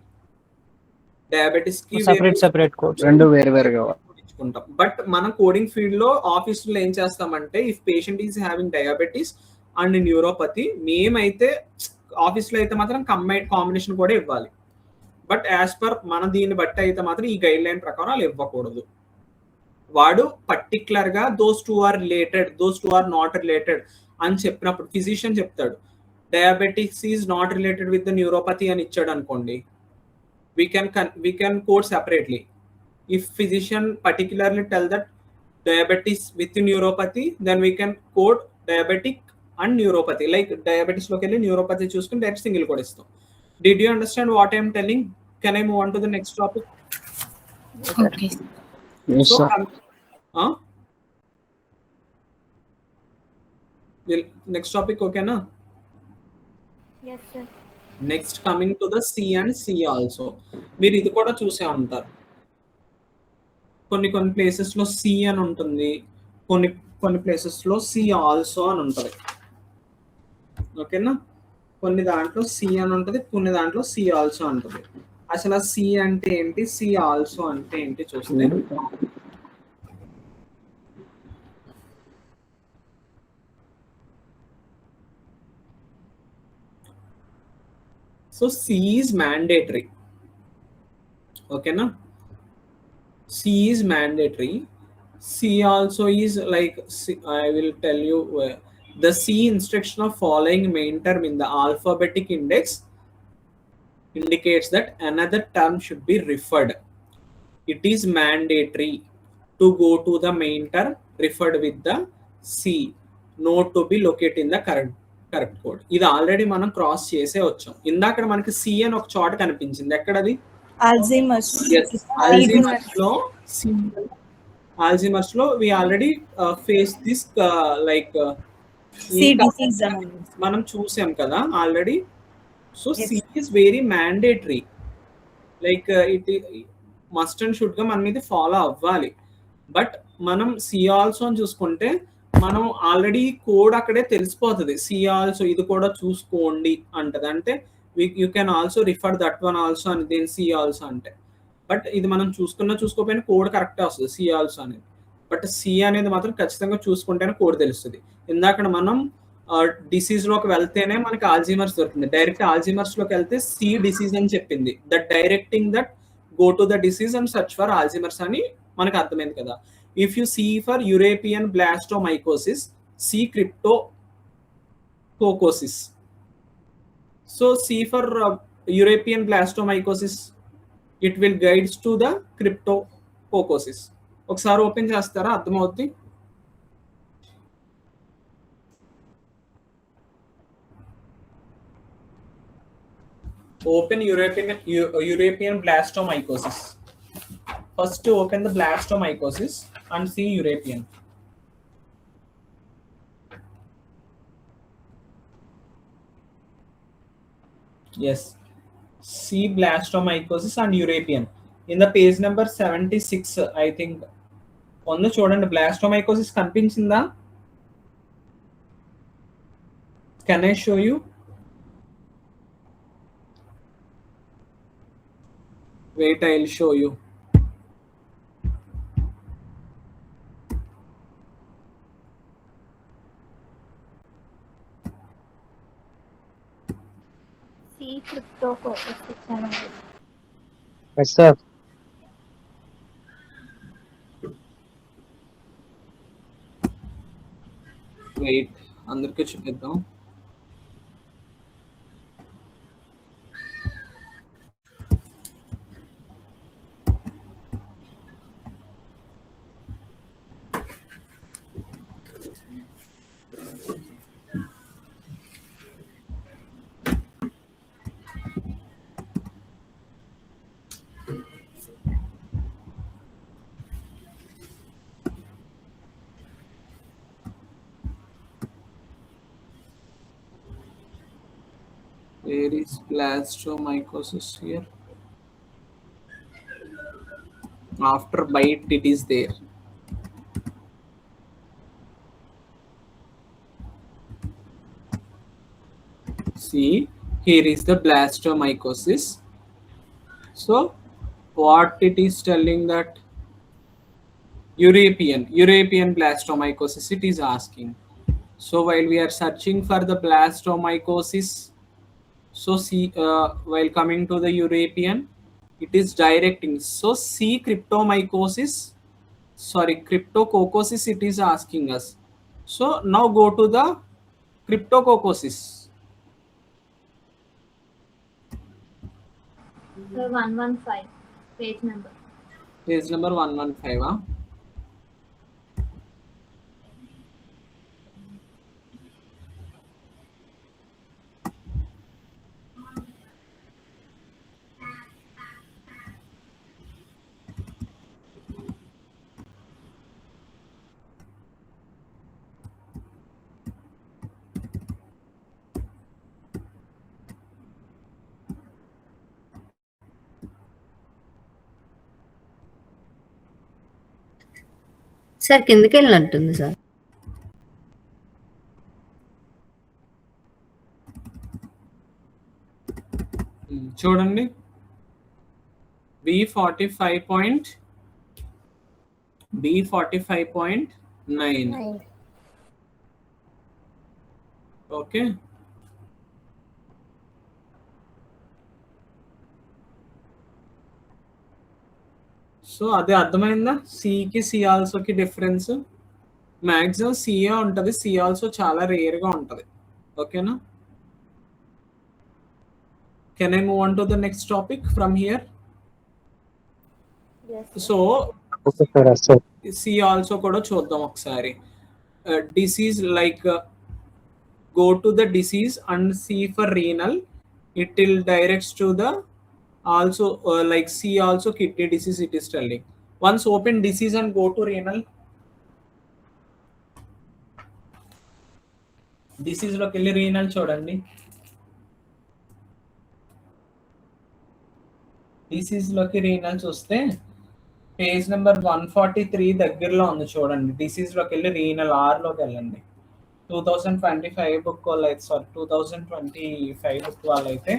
డయాబెటిస్ కి సెపరేట్ కోడ్స్ రెండు వేరువేరుగా ఇచ్చుకుంటాం. బట్ మనం కోడింగ్ ఫీల్డ్ లో ఆఫీస్ లో ఏం చేస్తామంటే, if patient is having diabetes and neuropathy, మేమైతే ఆఫీస్ లో అయితే మాత్రం కాంబినేషన్ కూడా ఇవ్వాలి. బట్ యాజ్ పర్ మన దీన్ని బట్టి అయితే మాత్రం ఈ గైడ్ లైన్ ప్రకారం వాళ్ళు ఇవ్వకూడదు. వాడు పర్టికులర్ గా those two are related, those two are not related అని చెప్పినప్పుడు ఫిజిషియన్ చెప్తాడు diabetics is not related with the neuropathy అని ఇచ్చాడు అనుకోండి, we can code separately. If physician particularly tell that diabetes with neuropathy, then we can code diabetic and neuropathy. Like diabetes locally neuropathy choosukoni direct single code istam. Did you understand what I am telling? Can I move on to the next topic? Okay. Yes, So sir. Will next topic okay na? Yes, sir. Next coming to the C and C also. మీరు ఇది కూడా చూసే ఉంటారు, కొన్ని places లో C అని ఉంటుంది, కొన్ని ప్లేసెస్ లో సి ఆల్సో అని ఉంటుంది. ఓకేనా, కొన్ని దాంట్లో సి అని ఉంటుంది, కొన్ని దాంట్లో సి ఆల్సో ఉంటుంది. అసలు సి అంటే ఏంటి, సి ఆల్సో అంటే ఏంటి చూస్తే, so C is mandatory. Okay na, C is mandatory. C also is like I will tell you the C instruction of following main term in the alphabetic index indicates that another term should be referred. It is mandatory to go to the main term referred with the C, not to be located in the correct code. ఇది already మనం cross చేసే వచ్చాం. ఇందాక మనకి C అని ఒక చోట కనిపించింది, ఎక్కడది? ఆల్జీమర్స్ లో we already face this like మనం చూసాం కదా already. So C is very mandatory, like it must and should గా మనం ఇది ఫాలో అవ్వాలి. బట్ మనం సి ఆల్సో అని చూసుకుంటే మనం ఆల్రెడీ కోడ్ అక్కడే తెలిసిపోతుంది. సి ఆల్సో ఇది కూడా చూసుకోండి అంటది, అంటే you can also refer that one also అని దేని సి ఆల్సో అంటే. బట్ ఇది మనం చూసుకోకపోయినా కోడ్ కరెక్టే వస్తుంది సి ఆల్సో అనేది. బట్ సి అనేది మాత్రం ఖచ్చితంగా చూసుకుంటేనే కోడ్ తెలుస్తుంది. ఇందాక మనం డిసీజ్ లోకి వెళ్తేనే మనకి ఆల్జీమర్స్ దొరుకుతుంది. డైరెక్ట్ ఆల్జీమర్స్ లోకి వెళ్తే సి డిసీజ్ అని చెప్పింది, that directing that go to the disease and search for Alzheimer's అని మనకు అర్థమైంది కదా. If you see for European blastomycosis, see cryptococcus. So see for European blastomycosis, it will guides to the cryptococcus. ఒకసారి open చేస్తారా, అర్థమవుతుంది? Open European blastomycosis. First open the blastomycosis and see European. Yes, see blastomycosis and European in the page number 76 I think. On the చూడండి, blastomycosis కనిపించిందా? Can I show you? Wait, I'll show you. C cryptococcus channel. Yes, sir. Wait, అందరికీ చూపిద్దాం. Where is blastomycosis here? After bite, it is there. See, here is the blastomycosis. So, what it is telling that European blastomycosis it is asking. So, while we are searching for the blastomycosis, so see, while coming to the European, it is directing. So C cryptomycosis. sorry, cryptococcosis it is asking us. So now go to the cryptococcosis. 115 page number. Page number 115. Huh? Sir కిందకి వెళ్ళినట్టుంది sir. చూడండి B45.9. Okay, so అదే అర్థమైందా? సికి C ఆల్సోకి difference maximum CA ఉంటుంది, C also చాలా రేర్గా ఉంటుంది. ఓకేనా? Can I move on to the next topic from here? So C also కూడా చూద్దాం ఒకసారి. Disease like go to the disease and C for renal, it will directs to the also like C also kidney disease it is telling. Once open disease and go to renal, disease లోకి వెళ్ళి renal చూడండి. disease లోకి renal చూస్తే page number 143 దగ్గరలో ఉంది చూడండి. disease లోకి వెళ్ళి renal R లోకి వెళ్ళండి. 2025 బుక్ వాళ్ళు అయితే, సారీ 2025 బుక్ వాళ్ళు అయితే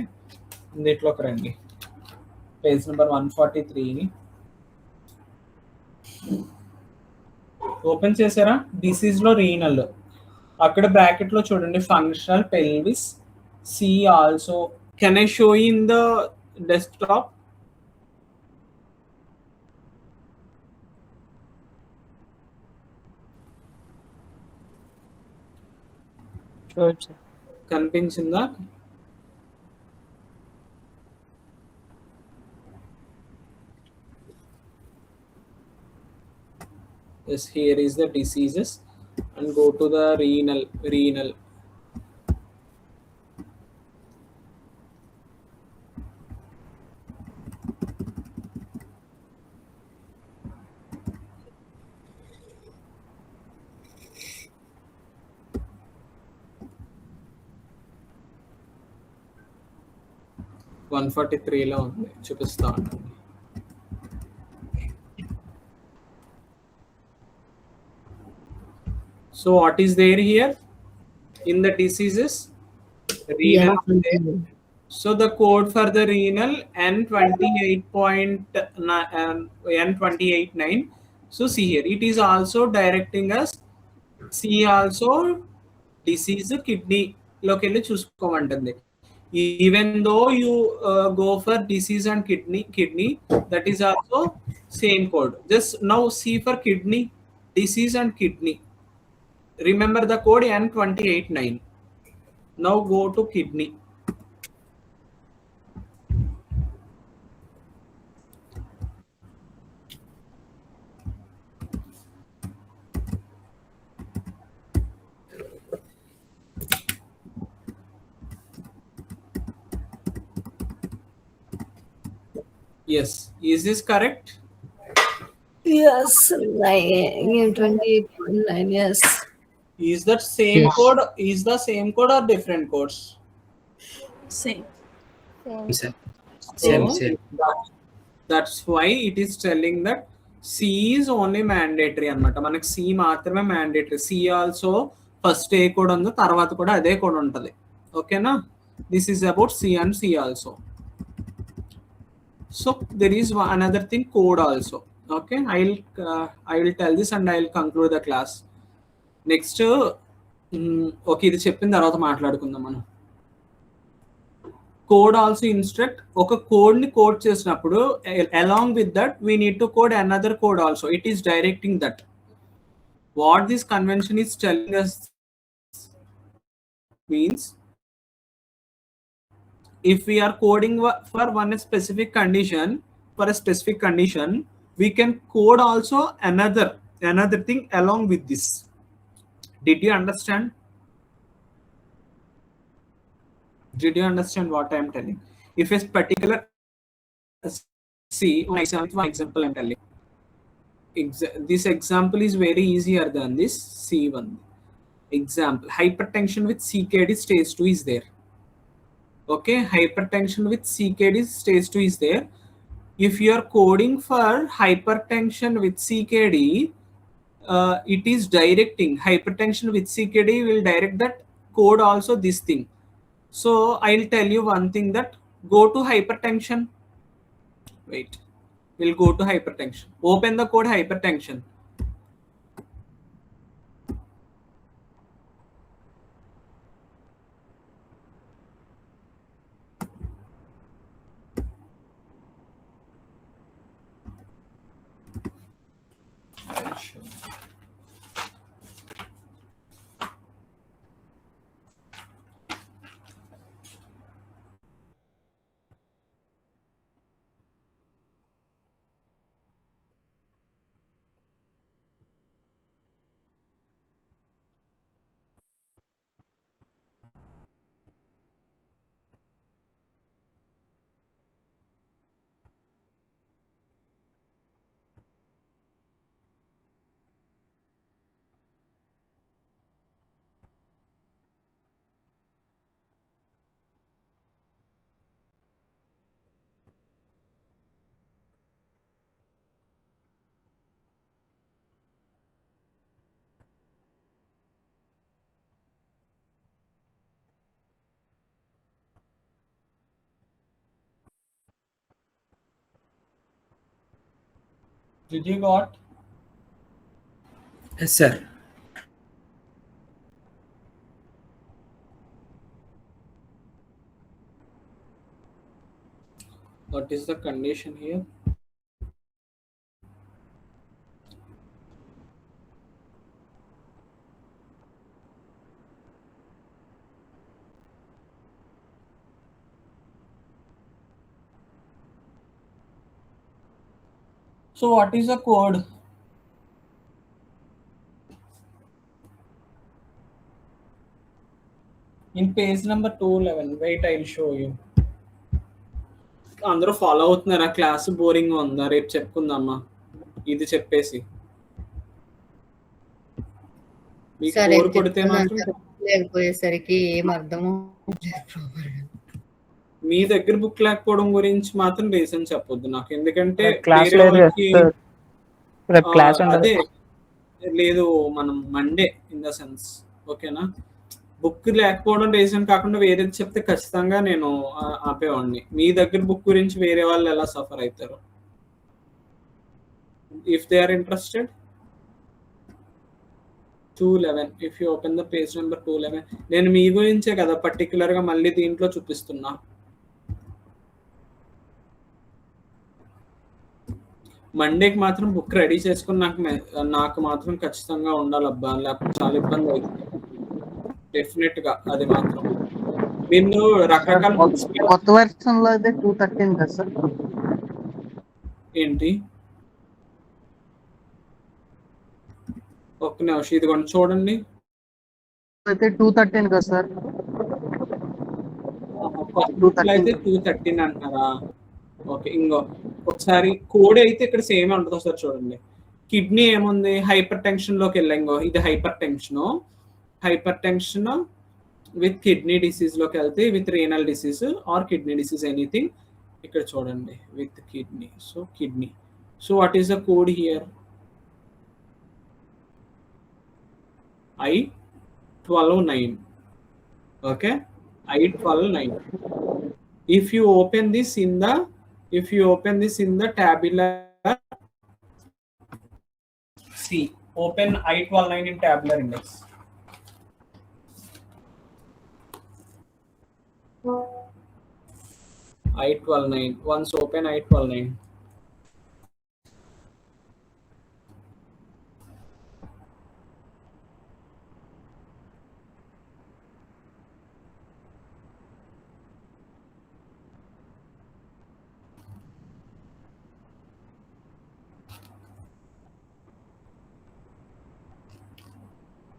దీంట్లోకి రండి. పేజ్ నెంబర్ 143 ఓపెన్ చేశారా? డిసీజ్ లో రీనల్ అక్కడ బ్రాకెట్ లో చూడండి, functional pelvis C also. Can I show in the desktop? కనిపించిందా? Yes, here is the diseases and go to the renal. 143లో ఉంది, చూపిస్తా ఉంటాను. So what is there here in the diseases? Renal. Yeah. So the code for the renal N28.9. So see here, it is also directing us. See also disease kidney locally చూసుకోమంటుంది. Even though you go for disease and kidney, that is also same code. Just now see for kidney, disease and kidney. Remember the code N28.9. Now go to kidney. Yes, is this correct? Yes, 28.9. Yes. Is that same code? Is the same code or different codes? Same. Same. That's why it is telling that C is only mandatory అన్నమాట. మనకి C మాత్రమే mandatory. C also first ఏ code ఉందో తర్వాత కూడా అదే code ఉంటుంది. ఓకేనా? This is about C and C also. So there is another thing, code also. Okay, I will tell this and I will conclude the class. Next okay, ఇది చెప్పిన తర్వాత మాట్లాడుకుందాం మనం. code also instruct oka code ni code chesinappudu along with that we need to code another code also. It is directing that. What this convention is telling us means if we are coding for one specific condition, we can code also another thing along with this. Did you understand? Did you understand what I am telling? If a particular, see one example I'm telling. This example is very easier than this. See one example. Hypertension with CKD stage 2 is there. Okay, hypertension with CKD stage 2 is there. If you are coding for hypertension with CKD, it is directing hypertension with CKD will direct that code also this thing. So I'll tell you one thing, that go to hypertension. Wait, we'll go to hypertension. Open the code hypertension. Did you got? Yes, sir. What is the condition here? So what is the code? In page number 211. Wait, I'll show you. అందరూ follow అవుతున్నారా? Class boring ఉందా? రేపు చెప్పుకుందామా ఇది చెప్పేసి. మీకు bore కొడితే మాత్రం లేకపోయేసరికి ఏం అర్థమో మీ దగ్గర బుక్ లేకపోవడం గురించి మాత్రం రీజన్ చెప్పొద్దు నాకు, ఎందుకంటే అదే లేదు మనం మండే ఇన్ ద సెన్స్. ఓకేనా, బుక్ లేకపోవడం రీజన్ కాకుండా వేరేది చెప్తే ఖచ్చితంగా నేను ఆపేవాడిని. మీ దగ్గర బుక్ గురించి వేరే వాళ్ళు ఎలా సఫర్ అవుతారు? If they are interested 211. If you open the page number 211. నేను మీ గురించే కదా పర్టికులర్ గా మళ్ళీ దీంట్లో చూపిస్తున్నా. మండేకి మాత్రం బుక్ రెడీ చేసుకుని నాకు మాత్రం ఖచ్చితంగా ఉండాలబ్బా, లేకపోతే చాలా ఇబ్బంది అవుతుంది డెఫినెట్ గా. అది మాత్రం మీరు రకరకాల కొత్త వెర్షన్ లో అయితే 213 కదా సార్? ఏంటి ఒక్క నిమిషం ఇది కొంచెం చూడండి. అయితే 213 కదా సార్? అయితే 213 అంటారా? ఓకే, ఇంకో ఒకసారి కోడ్ అయితే ఇక్కడ సేమ్ ఉంటుందో సార్ చూడండి. కిడ్నీ ఏముంది? హైపర్ టెన్షన్ లోకి వెళ్ళా. ఇంకో ఇది hyper tension with kidney disease లోకి వెళ్తే with renal disease are kidney disease anything. ఇక్కడ చూడండి with kidney. So kidney. So what is the code here? I129. Okay, I129. If you open this in the tabular, see, open I129 in tabular index. I-12-9. Once open I-12-9.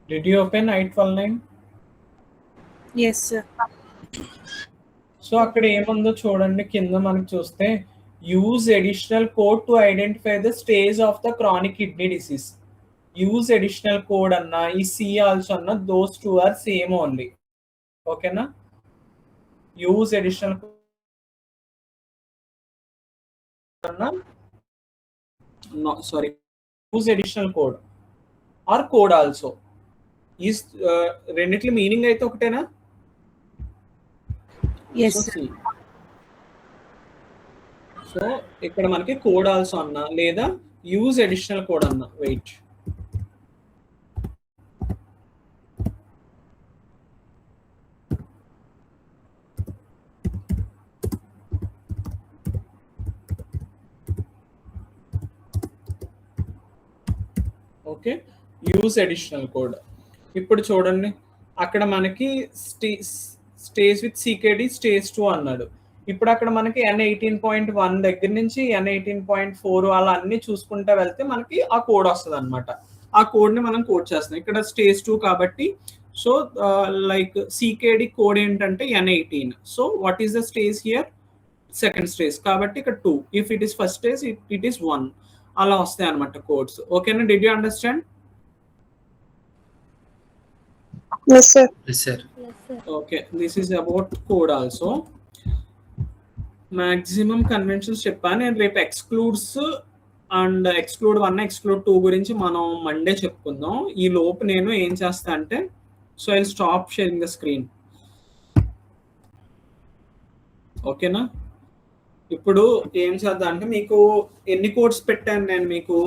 Did you open I-12-9? Yes, sir. So అక్కడ ఏముందో చూడండి, కింద మనకి చూస్తే use additional code to identify the stage of the chronic kidney disease. Use additional code అన్న ఈ C also అన్న those two are same only. ఓకేనా? యూజ్ అడిషనల్ అన్న sorry use additional code or code also ఈ రెండిట్ల meaning అయితే ఒకటేనా? So ఇక్కడ మనకి కోడ్ ఆల్సో అన్న లేదా యూజ్ అడిషనల్ కోడ్ అన్న. Wait, okay, use additional code. ఇప్పుడు చూడండి అక్కడ మనకి స్టేజ్ విత్ సికేడి స్టేజ్ 2 అన్నాడు. ఇప్పుడు అక్కడ మనకి N18.1 దగ్గర నుంచి N18.4 అలా అన్ని చూసుకుంటా వెళ్తే మనకి ఆ కోడ్ వస్తుంది అనమాట. ఆ కోడ్ని మనం కోడ్ చేస్తాం. ఇక్కడ స్టేజ్ 2 కాబట్టి సో లైక్ సికేడి కోడ్ ఏంటంటే N18. So what is the stage here? Second stage కాబట్టి ఇక్కడ 2. If it is first stage it is 1. అలా వస్తాయి అనమాట కోడ్స్. ఓకేనా? Did you understand? Yes, sir. Yes, sir. Okay, this is about code also. Maximum conventions చెప్పాను. నేను రేపు excludes and exclude 1 exclude 2 గురించి మనం మండే చెప్పుకుందాం. ఈ లోపు నేను ఏం చేస్తా అంటే so I stop sharing the screen. ఓకేనా? ఇప్పుడు ఏం చేద్దాం అంటే మీకు ఎన్ని కోడ్స్ పెట్టాను నేను మీకు